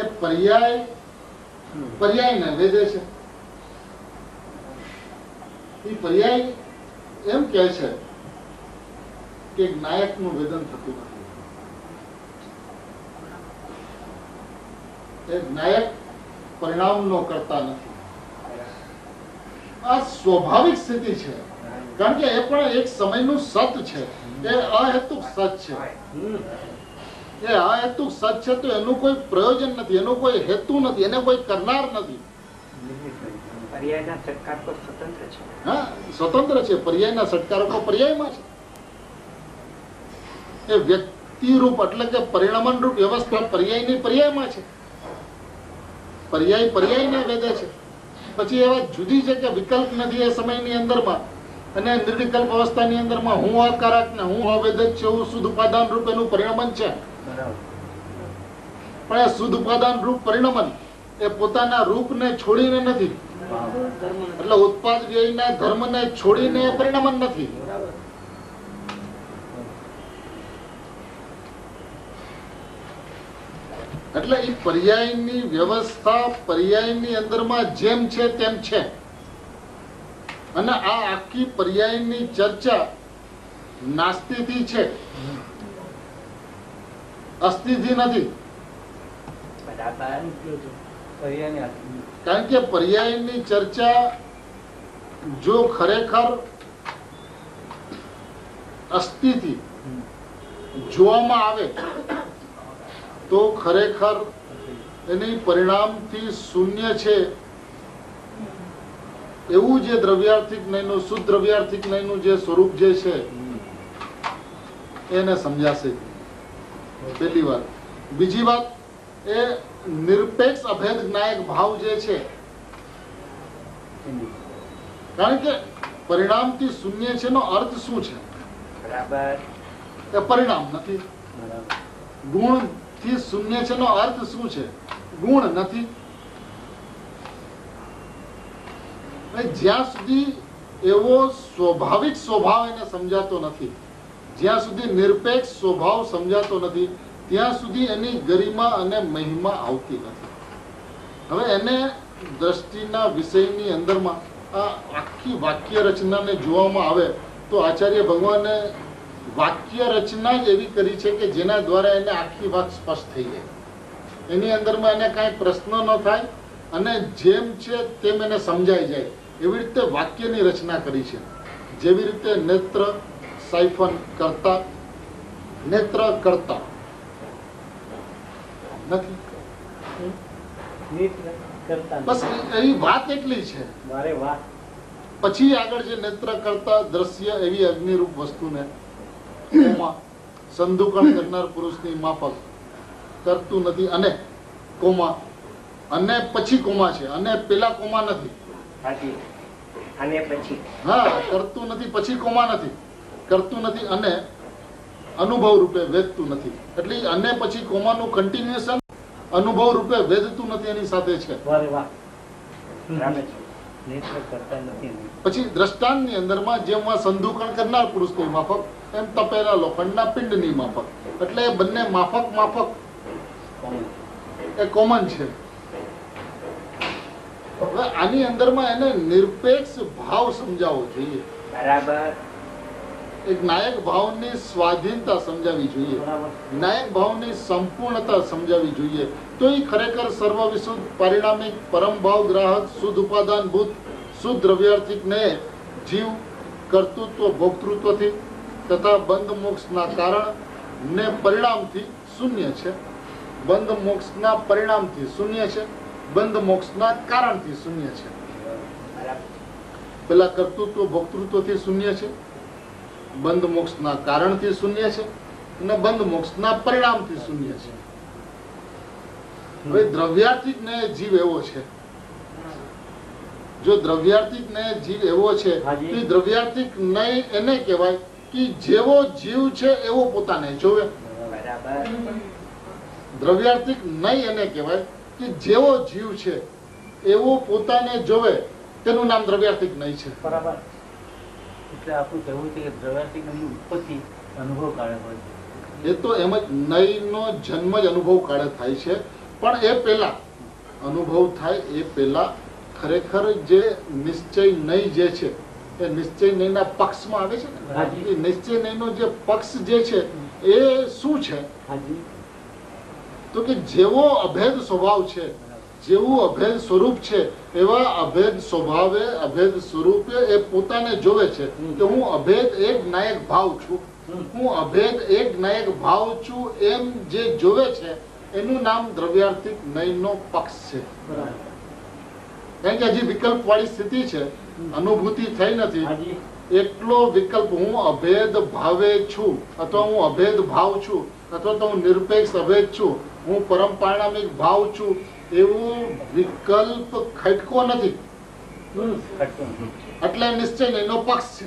એ પર્યાય પર્યાયને વેદે છે. એ પર્યાય એમ કહે છે કે જ્ઞાયકનું વેદન થતું નથી. એ જ્ઞાયક પરિણામનો કરતા નથી. આ સ્વાભાવિક સ્થિતિ છે, કારણ કે એ પણ એક સમયનું સત છે. એ અહેતુક સત છે. એ અહેતુક સત છે તો એનું કોઈ પ્રયોજન નથી, એનો કોઈ હેતુ નથી, એને કોઈ કરનાર નથી. પર્યાયના સત્કારકો સ્વતંત્ર છે. હા, સ્વતંત્ર છે. પર્યાયના સત્કારકો પર્યાયમાં છે. એ વ્યક્તિરૂપ એટલે કે પરિણમન રૂપ વ્યવસ્થા પર્યાયની પર્યાયમાં છે. પર્યાય પર્યાયને વેદે છે. પછી એવા જુદી છે કે વિકલ્પ નથી એ સમયની અંદરમાં, અને નિર્વિકલ્પ અવસ્થાની અંદરમાં હું અકારક ને હું અવેદક છે એવું શુદ્ધ ઉપાદાન રૂપ એનું પરિણમન છે. પણ એ શુદ્ધ ઉપાદાન રૂપ પરિણમન એ પોતાના રૂપને છોડીને નથી, એટલે ઉત્પાદ વ્યયના ધર્મને છોડીને પરિણમન નથી. એટલે એ પર્યાયની વ્યવસ્થા પર્યાયની અંદરમાં જેમ છે તેમ છે. અને આ આખી પર્યાયની ચર્ચા નાસ્તિથી છે, અસ્થિથી નથી. કારણ કે પર્યાયની ચર્ચા જો ખરેખર અસ્થિથી જોવામાં આવે તો ખરેખર એની પરિણામથી શૂન્ય છે એવું જે દ્રવ્યાર્થિક નયનું શુદ્ધ દ્રવ્યાર્થિક નયનું જે સ્વરૂપ જે છે એને સમજાશે. પહેલી વાત. બીજી વાત એ નિરપેક્ષ અભેદ જ્ઞાયક ભાવ જે છે, કારણ કે પરિણામથી શૂન્ય છે નો અર્થ શું છે? બરાબર. એ પરિણામ નથી. ગુણ થી શૂન્ય છે નો અર્થ શું છે? ગુણ નથી. જ્યાં સુધી એવો સ્વાભાવિક સ્વભાવ એને સમજાતો નથી, જ્યાં સુધી નિરપેક્ષ સ્વભાવ સમજાતો નથી, ત્યાં સુધી એની ગરિમા અને મહિમા આવતી નથી. હવે એને દ્રષ્ટિના વિષયની અંદરમાં આ આખી વાક્ય રચનાને જોવામાં આવે તો આચાર્ય ભગવાને વાક્ય રચના જ એવી કરી છે કે જેના દ્વારા એને આખી વાત સ્પષ્ટ થઈ જાય. એની અંદરમાં એને કાંઈ પ્રશ્ન ન થાય અને જેમ છે તેમ એને સમજાઈ જાય એવી રીતે વાક્યની રચના કરી છે. જેવી રીતે નેત્ર સાયફન કરતા, નેત્ર કરતા નથી, બસ એવી વાત એટલી છે. પછી આગળ જે નેત્ર કરતા દ્રશ્ય એવી અગ્નિરૂપ વસ્તુને સંદુકણ કરનાર પુરુષની માફક કરતું નથી. અને કોમા, અને પછી કોમા છે, અને પેલા કોમા નથી. અને પછી હા, કરતું નથી પછી કોમા નથી, કરતું નથી અને અનુભવ રૂપે વેદતું નથી. એટલે અને પછી કોમાનું કન્ટિન્યુએશન અનુભવ રૂપે વેદતું નથી એની સાથે છે. પછી દ્રષ્ટાંતની અંદરમાં જેમ સંદુકણ કરનાર પુરુષની માફક એમ તપેલા લોખંડના પિંડની માફક, એટલે એ બંને માફક માફક એ કોમન છે. હવે આની અંદરમાં એને નિરપેક્ષ ભાવ સમજાવવો જોઈએ. બરાબર. એક નાયક ભાવની સ્વાધીનતા સમજાવવી જોઈએ, નાયક ભાવની સંપૂર્ણતા સમજાવવી જોઈએ. તો એ ખરેખર સર્વવિશુદ્ધ પરિણામિક પરમ ભાવ ગ્રાહક શુદ્ધ ઉપાદાનભૂત શુદ્ધ દ્રવ્યાર્થિક ને જીવ કર્તૃત્વ ભોક્તૃત્વથી તથા બંધ મોક્ષના કારણ ને પરિણામથી શૂન્ય છે. બંધ મોક્ષના પરિણામથી શૂન્ય છે, બંધ મોક્ષના કારણથી શૂન્ય છે. પેલા કર્તૃત્વ ભોક્તૃત્વથી શૂન્ય છે, બંધ મોક્ષના કારણથી શૂન્ય છે અને બંધ મોક્ષના પરિણામથી શૂન્ય છે. હવે દ્રવ્યાર્થિક ને જીવ એવો છે, જો દ્રવ્યાર્થિક ને જીવ એવો છે તો દ્રવ્યાર્થિક નહીં એને કહેવાય કે જેવો જીવ છે એવો પોતાને જોવે. દ્રવ્યાર્થિક નહીં એને કહેવાય કે જેવો જીવ છે એવો પોતાને જોવે, તેનું નામ દ્રવ્યાર્થિક નહીં છે. બરાબર. એટલે આપણું કહેવું છે કે દ્રવ્યાર્થિકની ઉત્પત્તિ અનુભવ કાળે હોય છે. એ તો એમ જ નયનો જન્મ જ અનુભવ કાળે થાય છે. પણ એ પહેલા અનુભવ થાય એ પહેલા ખરેખર જે નિશ્ચય નય જે છે એ નિશ્ચય નયના પક્ષમાં આવે છે ને. એ નિશ્ચય નયનો જે પક્ષ જે છે એ શું છે? તો કે જેવો અભેદ સ્વભાવ છે, જેવું અભેદ સ્વરૂપ છે એવા અભેદ સ્વભાવે અભેદ સ્વરૂપે એ પોતાને જોવે છે કે હું અભેદ એક નાયક ભાવ છું, હું અભેદ એક નાયક ભાવ છું એમ જે જોવે છે એનું નામ દ્રવ્યાર્થિક નયનો પક્ષ છે. કારણ કે હજી વિકલ્પ વાળી સ્થિતિ છે, અનુભૂતિ થઈ નથી. એટલો વિકલ્પ હું અભેદ ભાવે છું અથવા હું અભેદ ભાવ છું અથવા તો હું નિરપેક્ષ અભેદ છું, હું પરમ પરિણામિક ભાવ છું એવું વિકલ્પ ખટકો નથી. એટલે નિશ્ચય એનો પક્ષ છે.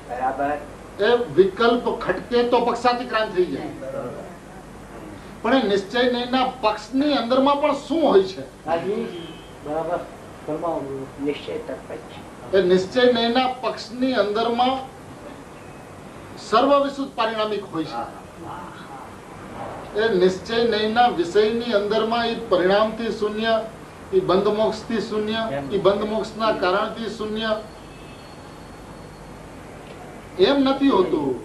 બરાબર. એ વિકલ્પ ખટકે તો પક્ષાતિક્રાંત થઈ જાય. પણ એ નિશ્ચય નયના પક્ષની અંદરમાં પણ શું હોય છે? બરાબર. નિશ્ચય તત્વ છે. એ નિશ્ચય નયના પક્ષની અંદરમાં સર્વવિશુદ્ધ પરિણામિક હોય છે. એ નિશ્ચય નયના વિષયની અંદરમાં એ પરિણામથી શૂન્ય, એ બંધ મોક્ષથી શૂન્ય, એ બંધ મોક્ષના કારણથી શૂન્ય એમ નથી હોતું.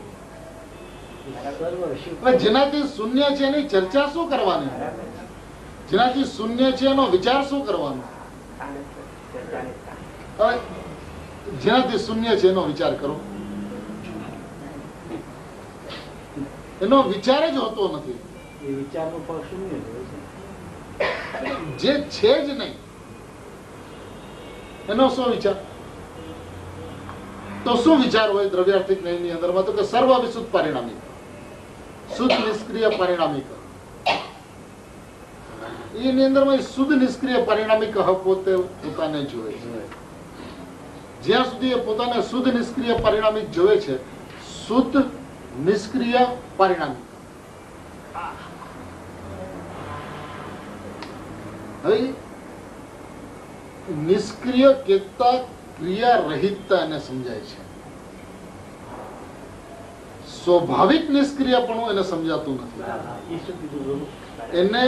જેનાથી શૂન્ય છે એની ચર્ચા શું કરવાની? જેનાથી શૂન્ય છે એનો વિચાર શું કરવાનો? જેનાથી શૂન્ય છે એનો વિચાર કરો. એનો વિચાર જ હોતો નથી. એ વિચારનું ફળ શૂન્ય હોય જે છે. છે જ નહીં એનો શું વિચાર? તો શું વિચાર હોય દ્રવ્યાર્થિક નયની અંદરમાં? તો કે સર્વ વિશુદ્ધ પરિણામિક, શુદ્ધ નિષ્ક્રિય પરિણામિક, એની અંદરમાં શુદ્ધ નિષ્ક્રિય પરિણામી કહ પોતે પોતાને જોવે છે. જ્યાં સુધી એ પોતાને શુદ્ધ નિષ્ક્રિય પરિણામી જોવે છે, શુદ્ધ નિષ્ક્રિય પરિણામી. હવે નિષ્ક્રિય કેતા ક્રિયા રહિતતા એને સમજાય છે. સ્વાભાવિક નિષ્ક્રિયપણું એને સમજાતું નથી. એ શું કીધું? એને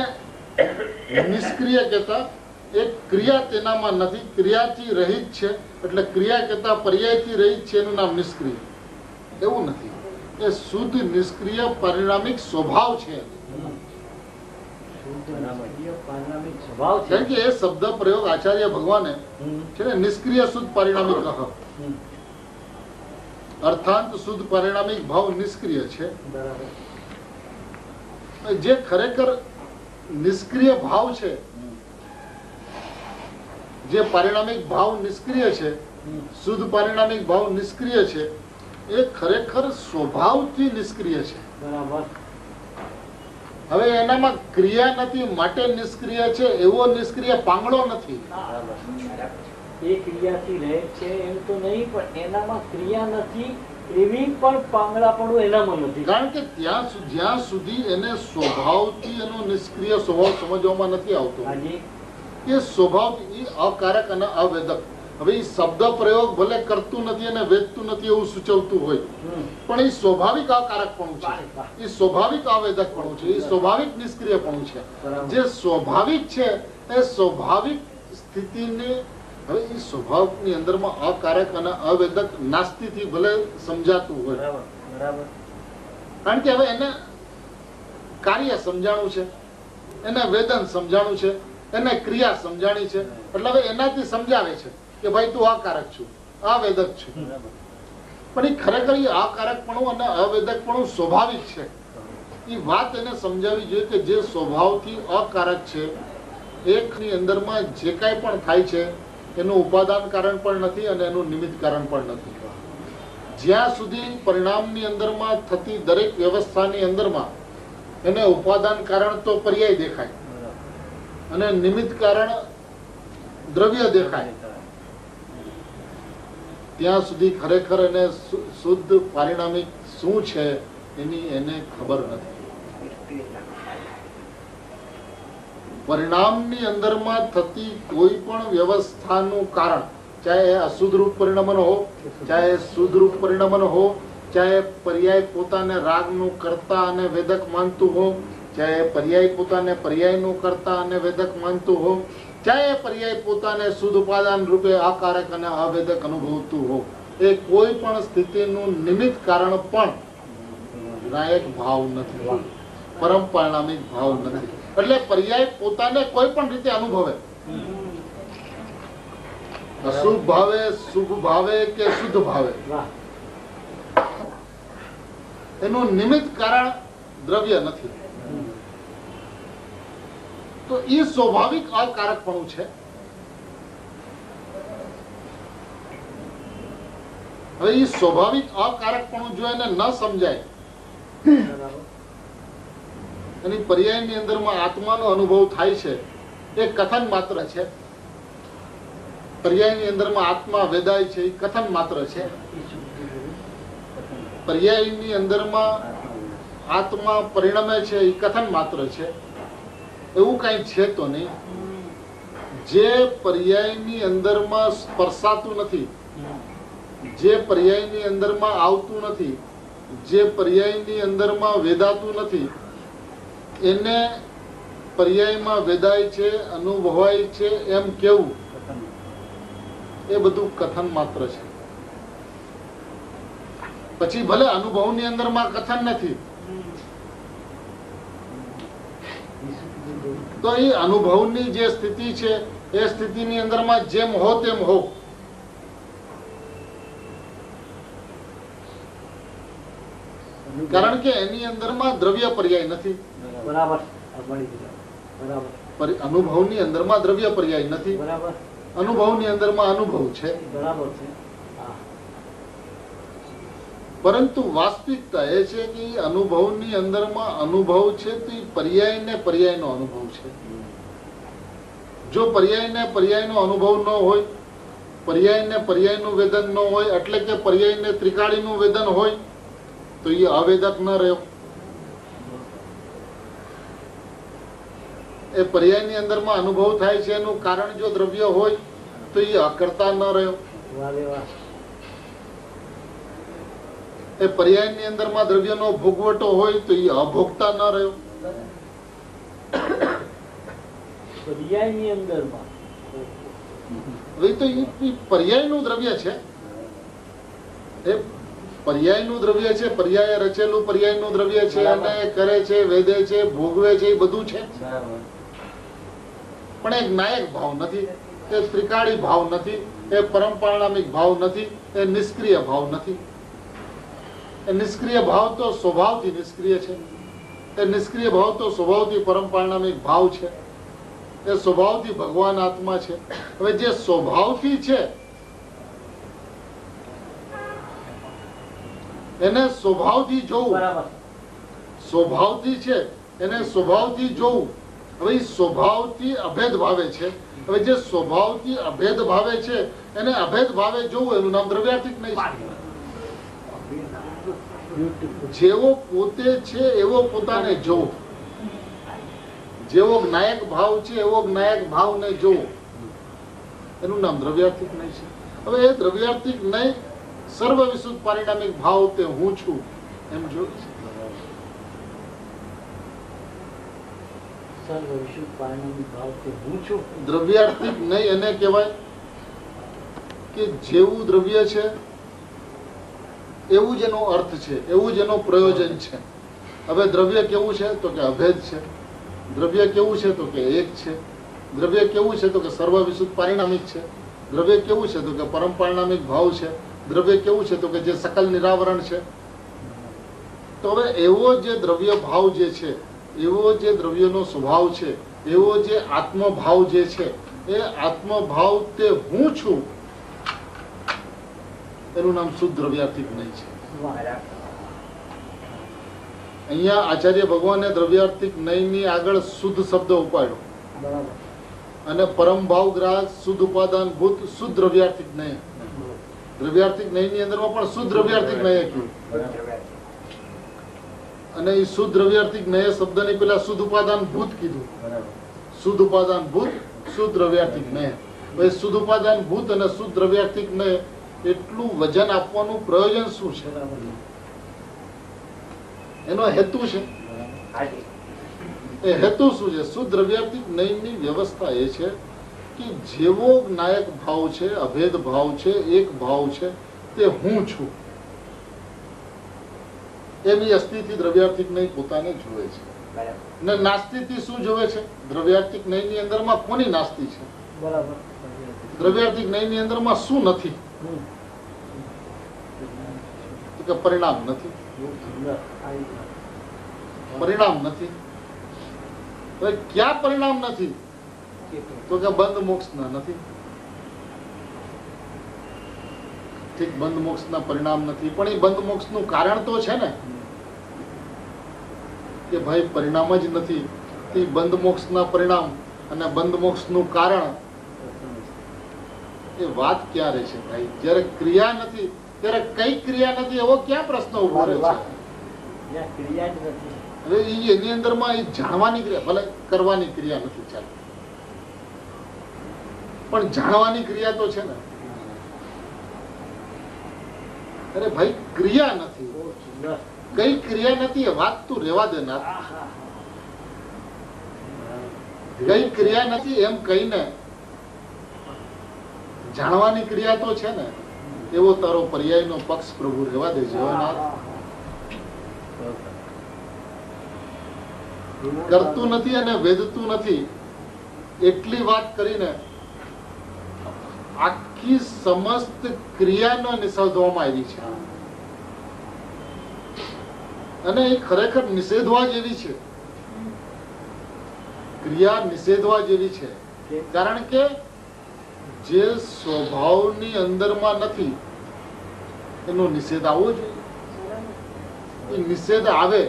નિષ્ક્રિય કહેતા એ ક્રિયા તેનામાં નથી, ક્રિયાથી રહિત છે, એટલે ક્રિયા કહેતા પર્યાયથી રહિત છે, એનું નામ નિષ્ક્રિય. એવું નથી, એ શુદ્ધ નિષ્ક્રિય પરિણામિક સ્વભાવ છે. પરિણામિક સ્વભાવ છે. કારણ કે એ શબ્દ પ્રયોગ આચાર્ય ભગવાને છે ને નિષ્ક્રિય શુદ્ધ પરિણામિક કહ, અર્થાંત શુદ્ધ પરિણામિક ભાવ નિષ્ક્રિય છે. બરાબર. જે ખરેખર નિષ્ક્રિય ભાવ છે, જે પરિણામિક ભાવ નિષ્ક્રિય છે, શુદ્ધ પરિણામિક ભાવ નિષ્ક્રિય છે, એ ખરેખર સ્વભાવથી નિષ્ક્રિય છે. બરાબર. હવે એનામાં ક્રિયા નથી માટે નિષ્ક્રિય છે, એવો નિષ્ક્રિય પાંગડો નથી. બરાબર. એ ક્રિયાથી રહે છે એમ તો નહીં, પણ એનામાં ક્રિયા નથી એવી પણ પાંગડાપણું એનામાં નથી. કારણ કે જ્યાં સુધી એને સ્વભાવથી એનો નિષ્ક્રિય સ્વભાવ સમજવામાં નથી આવતો, હાજી. એ સ્વભાવ એ અકારક અને અવેદક. હવે એ શબ્દ પ્રયોગ ભલે કરતું નથી અને વેદતું નથી એવું સૂચવતું હોય, પણ એ સ્વાભાવિક અકારકપણું છે, એ સ્વાભાવિક અવેદકપણું છે, એ સ્વાભાવિક નિષ્ક્રિયપણું છે. જે સ્વાભાવિક છે એ સ્વાભાવિક સ્થિતિને હવે એ સ્વભાવની અંદરમાં અકારક અને અવેદક નાસ્તિથી ભલે સમજાતું હોય, બરાબર. બરાબર. કારણ કે હવે એને કાર્ય સમજાણું છે, એને વેદન સમજાણું છે, એને ક્રિયા સમજાણી છે, એટલે હવે એનાથી સમજાવે છે કે ભાઈ તું અકારક છું, અવેદક છું. બરાબર. પણ એ ખરેખર એ અકારકપણું અને અવેદકપણું સ્વાભાવિક છે. એ વાત એને સમજાવવી જોઈએ કે જે સ્વભાવથી અકારક છે, એકની અંદરમાં જે કાંઈ પણ થાય છે એનું ઉપાદાન કારણ પણ નથી અને એનું નિમિત્ત કારણ પણ નથી. જ્યાં સુધી પરિણામની અંદરમાં થતી દરેક વ્યવસ્થાની અંદરમાં એને ઉપાદાન કારણ તો પર્યાય દેખાય અને નિમિત્ત કારણ દ્રવ્ય દેખાય, ત્યાં સુધી ખરેખર એને શુદ્ધ પારિણામિક શું છે એની એને ખબર નથી. પરિણામની અંદરમાં થતી કોઈ પણ વ્યવસ્થાનું કારણ, ચાહે અશુદ્ધ રૂપ પરિણમન હો, ચાહે શુદ્ધ રૂપ પરિણમન હો, ચાહે પર્યાય પોતાને રાગનું કરતા અને વેદક માનતું હો, ચાહે પર્યાય પોતાને પર્યાયનું કરતા અને વેદક માનતું હો, ચાહે પર્યાય પોતાને શુદ્ધ ઉપાદાન રૂપે અકારક અને અવેદક અનુભવતું હો, એ કોઈ પણ સ્થિતિનું નિમિત્ત કારણ પણ નાયક ભાવ નથી, પરમ પરિણામિક ભાવ નથી. એટલે પર્યાય પોતાને કોઈ પણ રીતે અનુભવે, અશુભ ભાવે, શુભ ભાવે કે શુદ્ધ ભાવે, એનું નિમિત્ત કારણ દ્રવ્ય નથી. તો એ સ્વાભાવિક અકારકપણું છે. હવે એ સ્વાભાવિક અકારકપણું જો એને ન સમજાય, એની પર્યાયની અંદરમાં આત્માનો અનુભવ થાય છે, એ કથન માત્ર છે. પર્યાયની અંદરમાં આત્મા વેદાય છે, એ કથન માત્ર છે. પર્યાયની અંદરમાં આત્મા પરિણમે છે, એ કથન માત્ર છે. એવું કઈ છે તો નહીં. જે પર્યાયની અંદરમાં સ્પર્શાતું નથી, જે પર્યાયની અંદરમાં આવતું નથી, જે પર્યાયની અંદરમાં વેદાતું નથી, એને પર્યાયમાં વેદાય છે, અનુભવાય છે એમ કેવું, એ બધું કથન માત્ર છે. પછી ભલે અનુભવની અંદરમાં કથન નથી, તો એ અનુભવની જે સ્થિતિ છે એ સ્થિતિની અંદરમાં જેમ હો તેમ હો. કારણ કે એની અંદરમાં દ્રવ્ય પર્યાય નથી. બરાબર. અનુભવની અંદરમાં દ્રવ્ય પર્યાય નથી. બરાબર. અનુભવની અંદરમાં અનુભવ છે. બરાબર છે. પરંતુ વાસ્તવિકતા એ છે કે અનુભવની અંદરમાં અનુભવ છે તો એ પર્યાય ને પર્યાયનો અનુભવ છે. જો પર્યાયને પર્યાયનો અનુભવ ન હોય, પર્યાયને પર્યાયનું વેદન ન હોય, એટલે કે પર્યાયને ત્રિકાળીનું વેદન હોય, તો એ અવેદક ન રહ્યો. એ પર્યાયની અંદરમાં અનુભવ થાય છે એનું કારણ જો દ્રવ્ય હોય તો એ અકર્તા ન રહ્યો. વાહ રે વાહ. એ પર્યાયની અંદરમાં દ્રવ્યનો ભોગવટો હોય તો એ અભોગતા ન રહ્યો. પર્યાયની અંદરમાં હવે તો એ પર્યાયનું દ્રવ્ય છે. એ પર્યાયનું દ્રવ્ય છે, પર્યાય રચેલું પર્યાયનું દ્રવ્ય છે, અને એ કરે છે, વેદે છે, ભોગવે છે, એ બધું છે. પણ એક નાયક ભાવ નથી, એ ત્રિકાળી ભાવ નથી, એ પરમપારણામિક ભાવ નથી, એ નિષ્ક્રિય ભાવ નથી. એ નિષ્ક્રિય ભાવ તો સ્વભાવથી નિષ્ક્રિય છે. એ નિષ્ક્રિય ભાવ તો સ્વભાવથી પરમપારણામિક ભાવ છે. એ સ્વભાવથી ભગવાન આત્મા છે. હવે જે સ્વભાવથી છે એને સ્વભાવથી જોવું, બરાબર. સ્વભાવથી છે એને સ્વભાવથી જોવું. હવે એ સ્વભાવથી અભેદ ભાવે છે. હવે જે સ્વભાવથી અભેદ ભાવે છે એને અભેદ ભાવે જોવું, એનું નામ દ્રવ્યાર્થિક નહીં છે. જેવો પોતે છે એવો પોતાને જોવો, જેવો જ્ઞાયક ભાવ છે એવો જ્ઞાયક ભાવને જોવો, એનું નામ દ્રવ્યાર્થિક નહીં છે. હવે એ દ્રવ્યાર્થિક નહીં સર્વ વિશુદ્ધ પારિણામિક ભાવ તે હું છું એમ જોયું છે. સર્વ વિશુદ્ધ પારિણામિક ભાવ તે હું છું. દ્રવ્યાર્થિક નહીં એને કહેવાય કે જેવું દ્રવ્ય છે એવું જ એનો અર્થ છે, એવું જ એનો પ્રયોજન છે. હવે દ્રવ્ય કેવું છે તો કે અભેદ છે. દ્રવ્ય કેવું છે તો કે એક છે. દ્રવ્ય કેવું છે તો કે સર્વ વિશુદ્ધ પારિણામિક છે. દ્રવ્ય કેવું છે તો કે પરમ પારિણામિક ભાવ છે. દ્રવ્ય કેવું છે તો કે જે સકલ નિરાવરણ છે. તો હવે એવો જે દ્રવ્ય ભાવ જે છે, એવો જે દ્રવ્યનો સ્વભાવ છે, એવો જે આત્મભાવ જે છે, એ આત્મભાવ તે હું છું, એનું નામ શુદ્ધ દ્રવ્યાર્થિક નહીં છે. બરાબર. અહીંયા આચાર્ય ભગવાને દ્રવ્યાર્થિક નયની આગળ શુદ્ધ શબ્દ ઉપાડ્યો બરાબર. અને પરમ ભાવ ગ્રાહક શુદ્ધ ઉપાદાન ભૂત શુદ્ધ દ્રવ્યાર્થિક નય. દ્રવ્યાર્થિક નયની અંદરમાં પણ શુદ્ધ દ્રવ્યાર્થિક નય કીધું. અને એ શુદ્ધ દ્રવ્યાર્થિક નય શબ્દની પેલા શુદ્ધ ઉપાદાન ભૂત કીધું. શુદ્ધ ઉપાદાન ભૂત શુદ્ધ દ્રવ્યાર્થિક નય. હવે શુદ્ધ ઉપાદાન ભૂત અને શુદ્ધ દ્રવ્યાર્થિક નય એટલું વજન આપવાનું પ્રયોજન શું છે? એનો હેતુ છે. હાજી. એ હેતુ શું છે? શુદ્ધ દ્રવ્યાર્થિક નયની વ્યવસ્થા એ છે કે જેવો નાયક ભાવ છે, અભેદ ભાવ છે, એક ભાવ છે, તે હું છું, એની અસ્થિતિ દ્રવ્યાર્થિક નય પોતાને જોવે છે. બરાબર. ને નાસ્તિથી શું જોવે છે? દ્રવ્યાર્થિક નયની અંદરમાં કોની નાસ્તિ છે? બરાબર. દ્રવ્યાર્થિક નયની અંદરમાં શું નથી? તો કે પરિણામ નથી. પરિણામ નથી. હવે ક્યાં પરિણામ નથી? તો કે બંધ મોક્ષના નથી. ઠીક, બંધ મોક્ષના પરિણામ નથી, પણ એ બંધ મોક્ષનું કારણ તો છે ને કે ભાઈ પરિણામ જ નથી. તે બંધ મોક્ષના પરિણામ અને બંધ મોક્ષનું કારણ એ વાત ક્યારે છે ભાઈ? જ્યારે ક્રિયા નથી ત્યારે કઈ ક્રિયા નથી એવો ક્યાં પ્રશ્ન ઉભો રહે છે? જ્યાં ક્રિયા જ નથી. હવે એની અંદરમાં એ જાણવાની ક્રિયા, ભલે કરવાની ક્રિયા નથી, ચાલે, પણ જાણવાની ક્રિયા તો છે ને. અરે ભાઈ ક્રિયા નથી, બહુ સુંદર. કઈ ક્રિયા નથી એ વાત તું રેવા દે ના. આહા. કઈ ક્રિયા નથી એમ કહીને જાણવાની ક્રિયા તો છે ને, એવો તારો પર્યાયનો પક્ષ પ્રભુ રેવા દે. જીવનાથ કરતું નથી અને વેદતું નથી એટલી વાત કરીને આખી સમસ્ત ક્રિયાનો નિષેધવામાં આવી છે. અને એ ખરેખર નિષેધવા જેવી છે. ક્રિયા નિષેધવા જેવી છે. કારણ કે જે સ્વભાવની અંદરમાં નથી એનો નિષેધ આવવો જોઈએ. એ નિષેધ આવે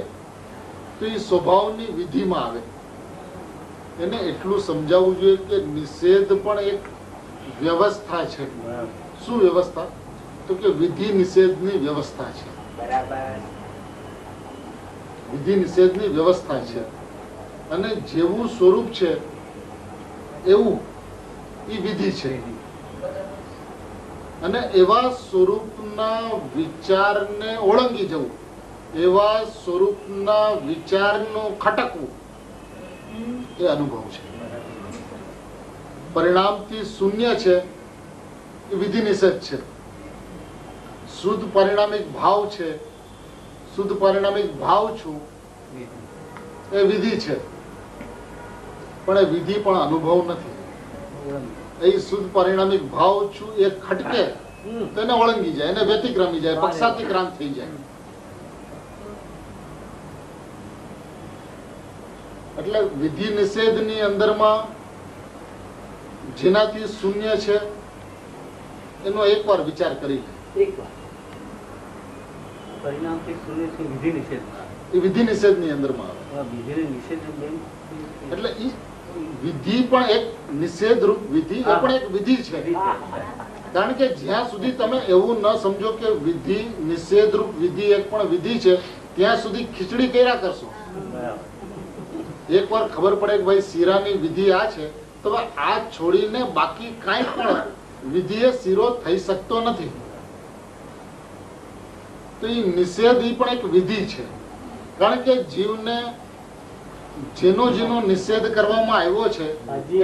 તો એ સ્વભાવની વિધિમાં આવે. એને એટલું સમજાવવું જોઈએ કે નિષેધ પણ એક વ્યવસ્થા છે. શું વ્યવસ્થા? તો કે વિધિ નિષેધની વ્યવસ્થા છે. બરાબર. વિધિ નિષેધની વ્યવસ્થા છે અને જેવું સ્વરૂપ છે એવું એ વિધિ છે. અને એવા સ્વરૂપના વિચારને ઓળંગી જવું, એવા સ્વરૂપના વિચારનું ખટકવું એ અનુભવ છે. પરિણામથી શૂન્ય છે એ વિધિ નિષેધ છે. શુદ્ધ પરિણામિક ભાવ છે, શુદ્ધ પરિણામિક ભાવ છું એ વિધિ છે. પણ એ વિધિ પણ અનુભવ નથી. એ શુદ્ધ પરિણામિક ભાવ છું એ ખટકે તો એને ઓળંગી જાય, એને વ્યતિક્રમી જાય, પક્ષાતિક્રાંત થઈ જાય. એટલે વિધિ નિષેધની અંદરમાં જેનાથી શૂન્ય છે એનો એકવાર વિચાર કરી લે. પરિણામથી શૂન્ય થી વિધિ નિષેધમાં એ વિધિ નિષેધની અંદરમાં આવે. આવે. વિધિને નિષેધ એટલે ઈ વિધિ પણ એક નિષેધ રૂપ વિધિ, એ પણ એક વિધિ છે. કારણ કે જ્યાં સુધી તમે એવું ન સમજો કે વિધિ નિષેધ રૂપ વિધિ એક પણ વિધિ છે, ત્યાં સુધી ખીચડી કર્યા કરશો. એકવાર ખબર પડે કે ભાઈ શીરાની વિધિ આ છે, તો આ છોડીને બાકી કાંઈ પણ વિધિએ શીરો થઈ શકતો નથી. તો એ નિષેધ એ પણ એક વિધિ છે. કારણ કે જીવને જેનો જેનો નિષેધ કરવામાં આવ્યો છે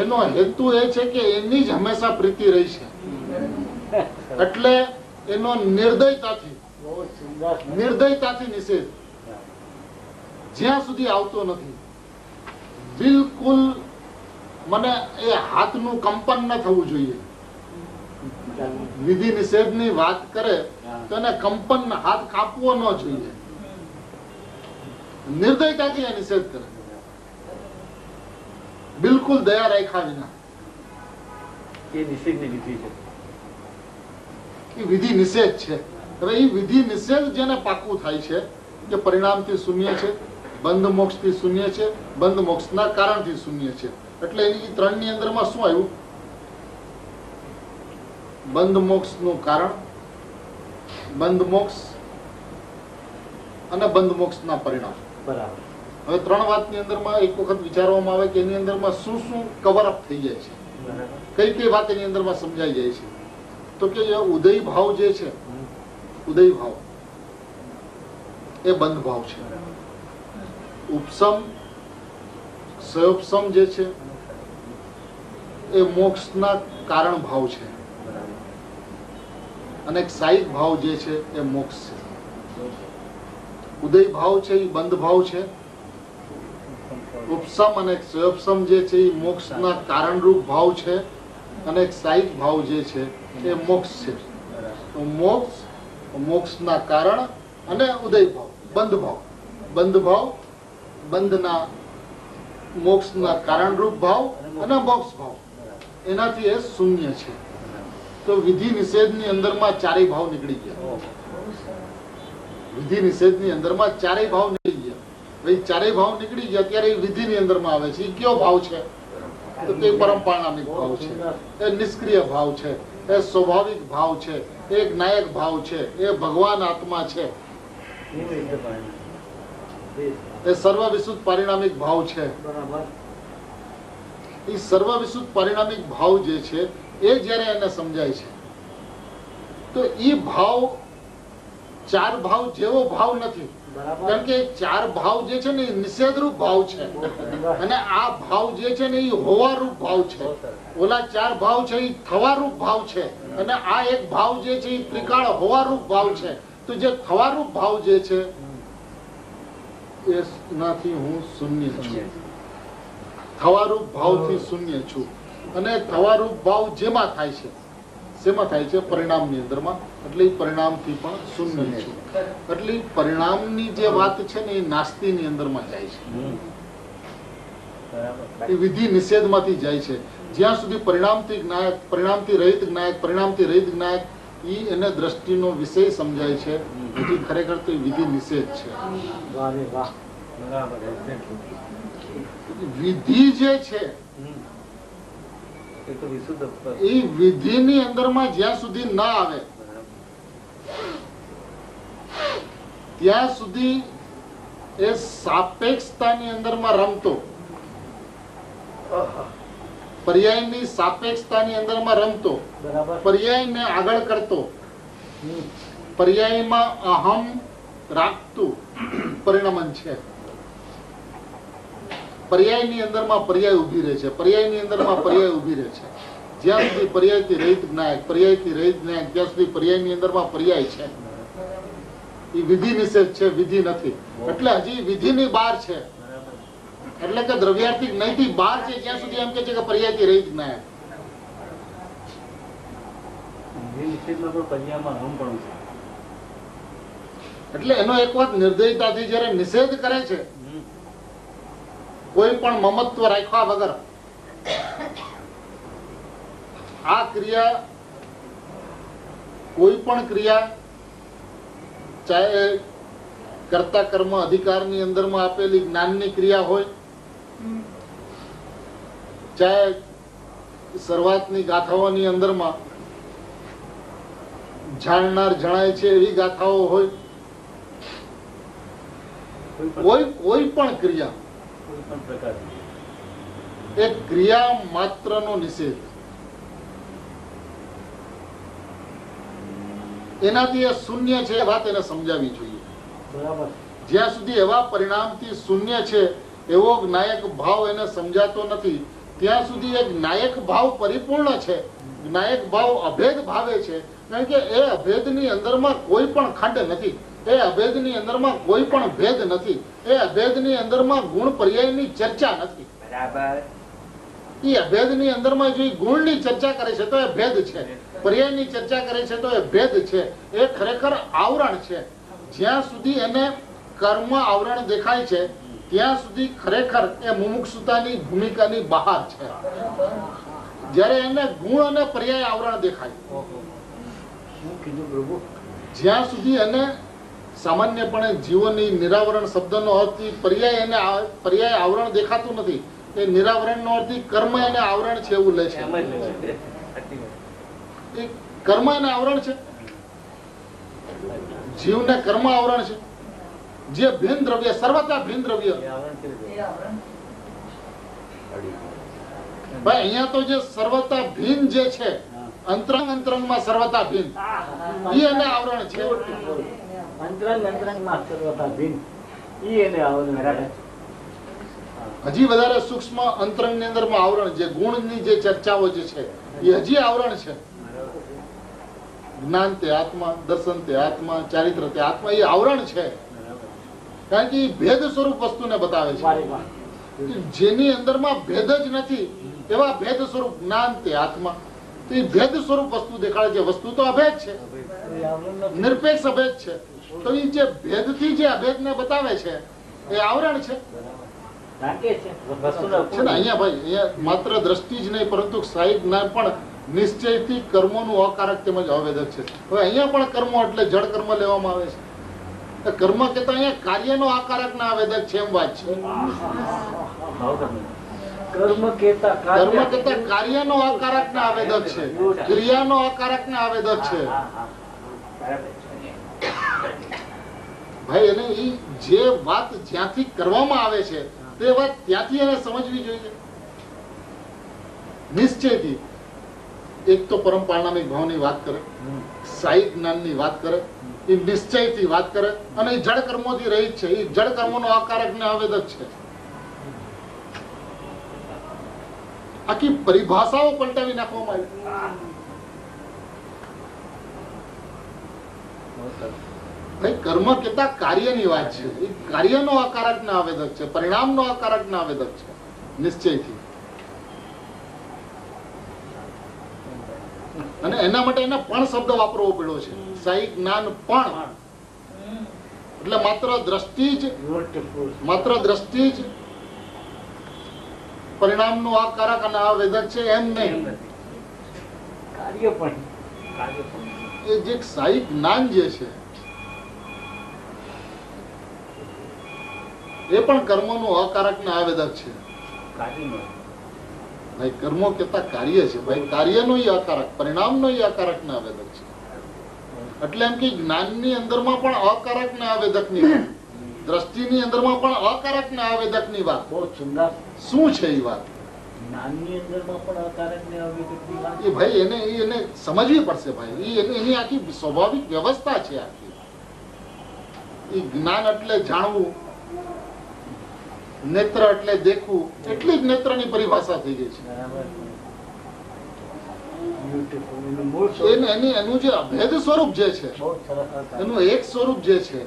એનો હેતુ એ છે કે એની જ હંમેશા પ્રીતિ રહી છે. એટલે એનો નિર્દયતાથી નિષેધ જ્યાં સુધી આવતો નથી, બિલકુલ મને એ હાથનું કંપન ન થવું જોઈએ. વિધિ નિષેધની વાત કરે તો એને કંપન, હાથ કાપવો ન જોઈએ. નિર્દયતાથી એ નિષેધ કરે, બિલકુલ દયા રાખ્યા વિના. એ નિષેધની વિધિ છે. એ વિધિ નિષેધ છે. હવે એ વિધિ નિષેધ જેને પાકું થાય છે કે પરિણામથી શૂન્ય છે, બંધ મોક્ષથી શૂન્ય છે, બંધ મોક્ષના કારણથી શૂન્ય છે. એટલે એની ત્રણની અંદરમાં શું આવ્યું? બંધ મોક્ષનું કારણ, બંધ મોક્ષ અને બંધ મોક્ષના પરિણામ. બરાબર. હવે ત્રણ વાતની અંદરમાં એક વખત વિચારવામાં આવે કે એની અંદરમાં શું શું કવર અપ થઈ જાય છે, કઈ કઈ વાત એની અંદરમાં સમજાઈ જાય છે. તો કે ઉદય ભાવ જે છે, ઉદય ભાવ એ બંધ ભાવ છે. ઉપસમ, સયોપસમ જે છે એ મોક્ષના કારણ ભાવ છે. અને એક સાહિક ભાવ જે છે એ મોક્ષ છે. ઉદય ભાવ છે એ બંધ ભાવ છે. ઉપસમ અને સયોપસમ જે છે એ મોક્ષના કારણરૂપ ભાવ છે. અને એક સાહિક ભાવ જે છે એ મોક્ષ છે. તો મોક્ષ, મોક્ષના કારણ અને ઉદય ભાવ, બંધ ભાવ. બંધ ભાવ, બંધના મોક્ષના કારણરૂપ ભાવ અને મોક્ષ ભાવ, એનાથી એ શૂન્ય છે. તો વિધિ નિષેધની અંદરમાં ચારેય ભાવ નીકળી ગયા. વિધિ નિષેધની અંદરમાં ચારેય ભાવ નીકળી ગયા. ભાઈ ચારેય ભાવ નીકળી ગયા ત્યારે વિધિની અંદરમાં આવે છે. એ કયો ભાવ છે? તો તે પરમ પરિણામિક ભાવ છે, એ નિષ્ક્રિય ભાવ છે, એ સ્વાભાવિક ભાવ છે, એ જ્ઞાયક ભાવ છે, એ ભગવાન આત્મા છે, એ સર્વ વિશુદ્ધ પરિણામિક ભાવ છે. એ સર્વ વિશુદ્ધ પરિણામિક ભાવ જે છે એ જ્યારે એને સમજાય છે તો એ ભાવ ચાર ભાવ જેવો ભાવ નથી. કારણ કે ચાર ભાવ જે છે ને એ નિષેધરૂપ ભાવ છે અને આ ભાવ જે છે ને એ હોવારૂપ ભાવ છે. ઓલા ચાર ભાવ છે એ થવારૂપ ભાવ છે અને આ એક ભાવ જે છે એ ત્રિકાળ હોવારૂપ ભાવ છે. તો જે થવારૂપ ભાવ જે છે એનાથી હું શૂન્ય છું. થવારૂપ ભાવથી શૂન્ય છું. અને થવારૂપ ભાવ જેમાં થાય છે, શેમાં થાય છે? પરિણામની અંદરમાં. એટલે એ પરિણામથી પણ શૂન્ય છું. એટલે પરિણામની જે વાત છે ને એ નાસ્તીની અંદરમાં જાય છે. એ વિધિ નિષેધમાંથી જાય છે. જ્યાં સુધી પરિણામથી જ્ઞાયક, પરિણામથી રહિત જ્ઞાયક, પરિણામથી રહિત જ્ઞાયક એને દ્રષ્ટિનો વિષય સમજાય છે, હજી ખરેખર તો વિધિ નિષેધ છે. બરાબર exactly. વિધિ જે છે હમ. એ તો વિશુદ્ધ પર- એ વિધિની અંદરમાં જ્યાં સુધી ના આવે બરાબર. ત્યાં સુધી એ સાપેક્ષતાની અંદરમાં રમતો, આહા. પર્યાયની સાપેક્ષતાની અંદરમાં રમતો, બરાબર. પર્યાયને આગળ કરતો, પર્યાયમાં અહમ રાખતું પરિણમન છે. પર્યાયની અંદરમાં પર્યાય ઊભી રહે છે, પર્યાયની અંદરમાં પર્યાય ઊભી રહે છે. જ્યાં સુધી પર્યાયથી રહિત જ્ઞાયક, પર્યાયથી રહિત જ્ઞાયક, ત્યાં સુધી પર્યાયની અંદરમાં પર્યાય છે. એ વિધિ નિષેધ છે, વિધિ નથી. એટલે હજી વિધિની બહાર છે, એટલે કે દ્રવ્યાર્થિક નૈતિક બહાર છે. જ્યાં સુધી એમ કે છે કે પર્યાયથી રહિત જ્ઞાયક. વિધિ નિષેધમાં પણ પર્યાયમાં હમ પણ છે. એટલે એનો એક વાત નિર્દયતાથી જયારે નિષેધ કરે છે, હમ. કોઈ પણ મમત્વ રાખ્યા વગર આ ક્રિયા, કોઈ પણ ક્રિયા, ચાહે કર્તા કર્મ અધિકારની અંદરમાં આપેલી જ્ઞાનની ક્રિયા હોય, ચાહે શરૂઆતની ગાથાઓની અંદરમાં જાણનાર જણાય છે એવી ગાથાઓ હોય, કોઈ પણ ક્રિયા, કોઈ પણ પ્રકાર એ ક્રિયા માત્રનો નિષેધ. એનાથી એ શૂન્ય છે, એ વાત એને સમજાવવી જોઈએ. બરાબર. જ્યાં સુધી એવા પરિણામથી શૂન્ય છે એવો જ્ઞાયક ભાવ એને સમજાતો નથી, ત્યાં સુધી એ જ્ઞાયક ભાવ પરિપૂર્ણ છે, જ્ઞાયક ભાવ અભેદ ભાવે છે. કારણ કે એ અભેદની અંદરમાં કોઈ પણ ખંડ નથી, એ અભેદની અંદરમાં કોઈ પણ ભેદ નથી, એ અભેદની અંદરમાં ગુણ પર્યાયની ચર્ચા નથી. બરાબર. એ અભેદની અંદરમાં જો ગુણની ચર્ચા કરે છે તો એ ભેદ છે, પર્યાયની ચર્ચા કરે છે તો એ ભેદ છે. એ ખરેખર આવરણ છે. જ્યાં સુધી એને કર્મ આવરણ દેખાય છે ત્યાં સુધી ખરેખર એ મુમુક્ષુતાની ભૂમિકાની બહાર છે. જ્યારે એને ગુણ અને પર્યાય આવરણ દેખાય, શું કીધું પ્રભુ? જ્યાં સુધી એને સામાન્યપણે જીવોની નિરાવરણ શબ્દનો અર્થ પર્યાય એને પર્યાય આવરણ દેખાતું નથી. એ નિરાવરણનો અર્થ કર્મ એને આવરણ છે એવું લે છે. એમ જ લે છે. સાચી વાત. એ કર્મ એને આવરણ છે, જીવને કર્મ આવરણ છે. જે ભિન્ન દ્રવ્ય, સર્વતા ભિન્ન દ્રવ્ય. એ આવરણ કેવી રીતે? ભાઈ અહીંયા તો જે સર્વતા ભિન્ન જે છે, અંતરંગ અંતરંગમાં સર્વતા ભિન્ન, એ એને આવરણ છે. અંતરંગમાં સર્વથા ભિન્ન, ઈ એને આવરણ કરે. હજી વધારે સૂક્ષ્મ અંતરંગની અંદરમાં આવરણ, જે ગુણની જે ચર્ચાઓ જે છે એ હજી આવરણ છે. જ્ઞાન તે આત્મા, દર્શન તે આત્મા, ચારિત્ર તે આત્મા, એ આવરણ છે. કારણ કે એ ભેદ સ્વરૂપ વસ્તુને બતાવે છે. વારે વાર. જેની અંદરમાં ભેદ જ નથી એવા ભેદ સ્વરૂપ જ્ઞાન તે આત્મા, તો એ ભેદ સ્વરૂપ વસ્તુ દેખાડે છે. વસ્તુ તો અભેદ છે, એ આવરણ નથી. નિરપેક્ષ અભેદ છે. તો એ જે ભેદથી જે અભેદને બતાવે છે એ આવરણ છે. ઢાંકે છે. છે ને અહીંયા ભાઈ, અહીંયા માત્ર દ્રષ્ટિ જ નહીં પરંતુ સાહિક જ્ઞાન પણ નિશ્ચયથી કર્મોનું અકારક તેમજ અવેદક છે. હવે અહીંયા પણ કર્મો એટલે જળ કર્મ લેવામાં આવે છે. તો કર્મ કહેતા અહીંયા કાર્યનો આકારક ના આવેદક છે એમ વાત છે. કર્મ કેતા કર્મ કહેતા કાર્યનો આકારક ના આવેદક છે, ક્રિયાનો આકારક ના આવેદક છે. બરાબર છે. ભાઈ એને ઈ જે વાત જ્યાંથી કરવામાં આવે છે તે વાત ત્યાંથી એને સમજવી જોઈએ નિશ્ચયથી. એક તો પરમ પારણામિક ભાવની વાત કરે, સાહિક જ્ઞાનની વાત કરે, એ નિશ્ચયથી વાત કરે, અને એ જળ કર્મોથી રહિત છે. એ જળ કર્મોનો આકારક ને આવેદક છે. આખી પરિભાષાઓ પલટાવી નાખવામાં આવી. ભાઈ કર્મ કેતા કાર્યની વાત છે. એ કાર્યનો આકારક ના આવેદક છે, પરિણામનો આકારક ના આવેદક છે નિશ્ચયથી. અને એના માટે એને પણ શબ્દ વાપરવો પડ્યો છે. સાહિક જ્ઞાન પણ, એટલે માત્ર દ્રષ્ટિ જ પરિણામનો આકારક અને આવેદક છે એમ નહીં. કાર્ય પણ એ જે સાહિક જ્ઞાન જે છે એ પણ કર્મોનું અકારક ને આવેદક છે. કાર્યનો ભાઈ કર્મો કેતા કાર્ય છે ભાઈ, કાર્યનો અકારક, પરિણામનો અકારક ને આવેદક છે. એટલે એમ કે જ્ઞાનની અંદરમાં પણ અકારક ને આવેદકની વાત, દ્રષ્ટિની અંદરમાં પણ અકારક ને આવેદકની વાત. બહુ સુંદર. શું છે એ વાત? જ્ઞાનની અંદરમાં પણ અકારક ને અવિકૃતની વાત. એ ભાઈ એને સમજવી પડશે ભાઈ. એની આખી સ્વાભાવિક વ્યવસ્થા છે આખી. એ જ્ઞાન એટલે જાણવું, નેત્ર એટલે દેખવું, એટલી જ નેત્રની પરિભાષા થઈ ગઈ છે. બરાબર. Beautiful. એનું મૂળ સ્વરૂપ એનું જે અભેદ સ્વરૂપ જે છે, બહુ સરસ અકારક. એનું એક સ્વરૂપ જે છે,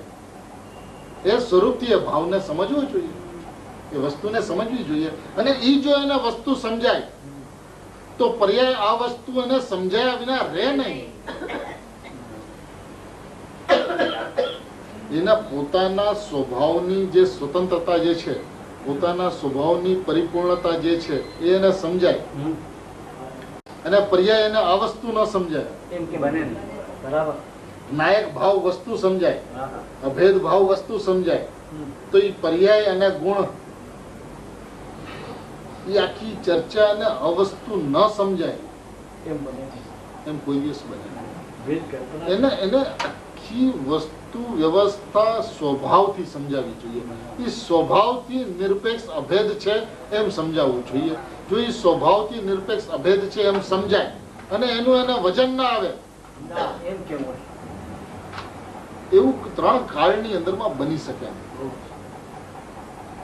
એ સ્વરૂપથી એ ભાવને સમજવો જોઈએ, એ વસ્તુને સમજવી જોઈએ. અને એ જો એને વસ્તુ સમજાય તો પર્યાય આ વસ્તુ એને સમજાયા વિના રહે નહીં. એના પોતાના સ્વભાવની જે સ્વતંત્રતા જે છે, પોતાના સ્વભાવની પરિપૂર્ણતા જે છે, એ એને સમજાય. અને પર્યાય એને આ વસ્તુ ન સમજાય. એમ કે બને નહીં. બરાબર. નાયક ભાવ વસ્તુ સમજાય, હા, હા. અભેદ ભાવ વસ્તુ સમજાય, તો એ પર્યાય અને ગુણ, એ આખી ચર્ચા અને અવસ્તુ ન સમજાય એમ બને નહીં. એમ કોઈ દિવસ બને નહીં. વેદ કલ્પના એને આખી વસ્તુ વ્યવસ્થા સ્વભાવથી સમજાવવી જોઈએ. એ સ્વભાવથી નિરપેક્ષ અભેદ છે એમ સમજાવવું જોઈએ. જો એ સ્વભાવથી નિરપેક્ષ અભેદ છે એમ સમજાય અને એનું એને વજન ના આવે, ના, એમ કેમ હોય? એવું 3 કાળની અંદરમાં બની શકે.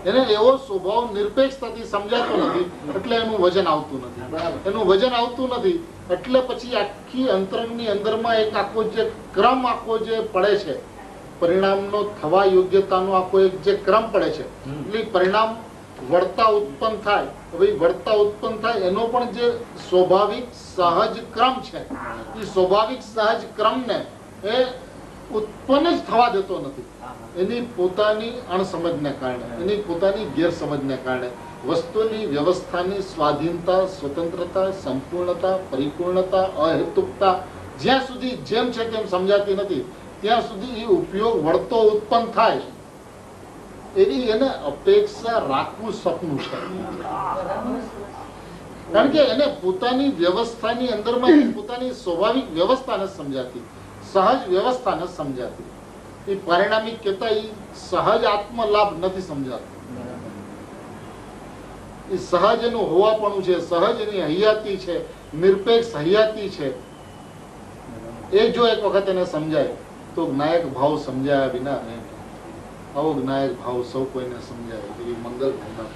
એને એવો સ્વભાવ નિરપેક્ષતાથી સમજાતો નથી એટલે એનું વજન આવતું નથી. એનું વજન આવતું નથી એટલે પછી આખી અંતરંગની અંદરમાં એક આખો જે ક્રમ આખો જે પડે છે, પરિણામનો થવા યોગ્યતાનો આખો એક જે ક્રમ પડે છે, એટલે પરિણામ વળતા ઉત્પન્ન થાય. હવે વળતા ઉત્પન્ન થાય એનો પણ જે સ્વાભાવિક સહજ ક્રમ છે, એ સ્વાભાવિક સહજ ક્રમને એ ઉત્પન્ન જ થવા દેતો નથી. એની પોતાની અણસમજને કારણે, એની પોતાની ગેરસમજને કારણે વસ્તુની વ્યવસ્થાની સ્વાધીનતા, સ્વતંત્રતા, સંપૂર્ણતા, પરિપૂર્ણતા, અહેતુકતા જ્યાં સુધી જેમ છે તેમ સમજાતી નથી, ત્યાં સુધી એ ઉપયોગ વળતો ઉત્પન્ન થાય એવી એને અપેક્ષા રાખવું સપનું છે. કારણ કે એને પોતાની વ્યવસ્થાની અંદરમાં પોતાની સ્વાભાવિક વ્યવસ્થા નથી સમજાતી, સહજ વ્યવસ્થા નથી સમજાતી. એ પરિણામિક કહેતા એ સહજ આત્મલાભ નથી સમજાતો. એ સહજ એનું હોવાપણું છે, સહજ એની હૈયાતી છે, નિરપેક્ષ હૈયાતી છે. એ જો એક વખત એને સમજાય તો જ્ઞાયક ભાવ સમજાયા વિના નહીં. આવો જ્ઞાયક ભાવ સૌ કોઈને સમજાય એવી મંગલ ભાવના.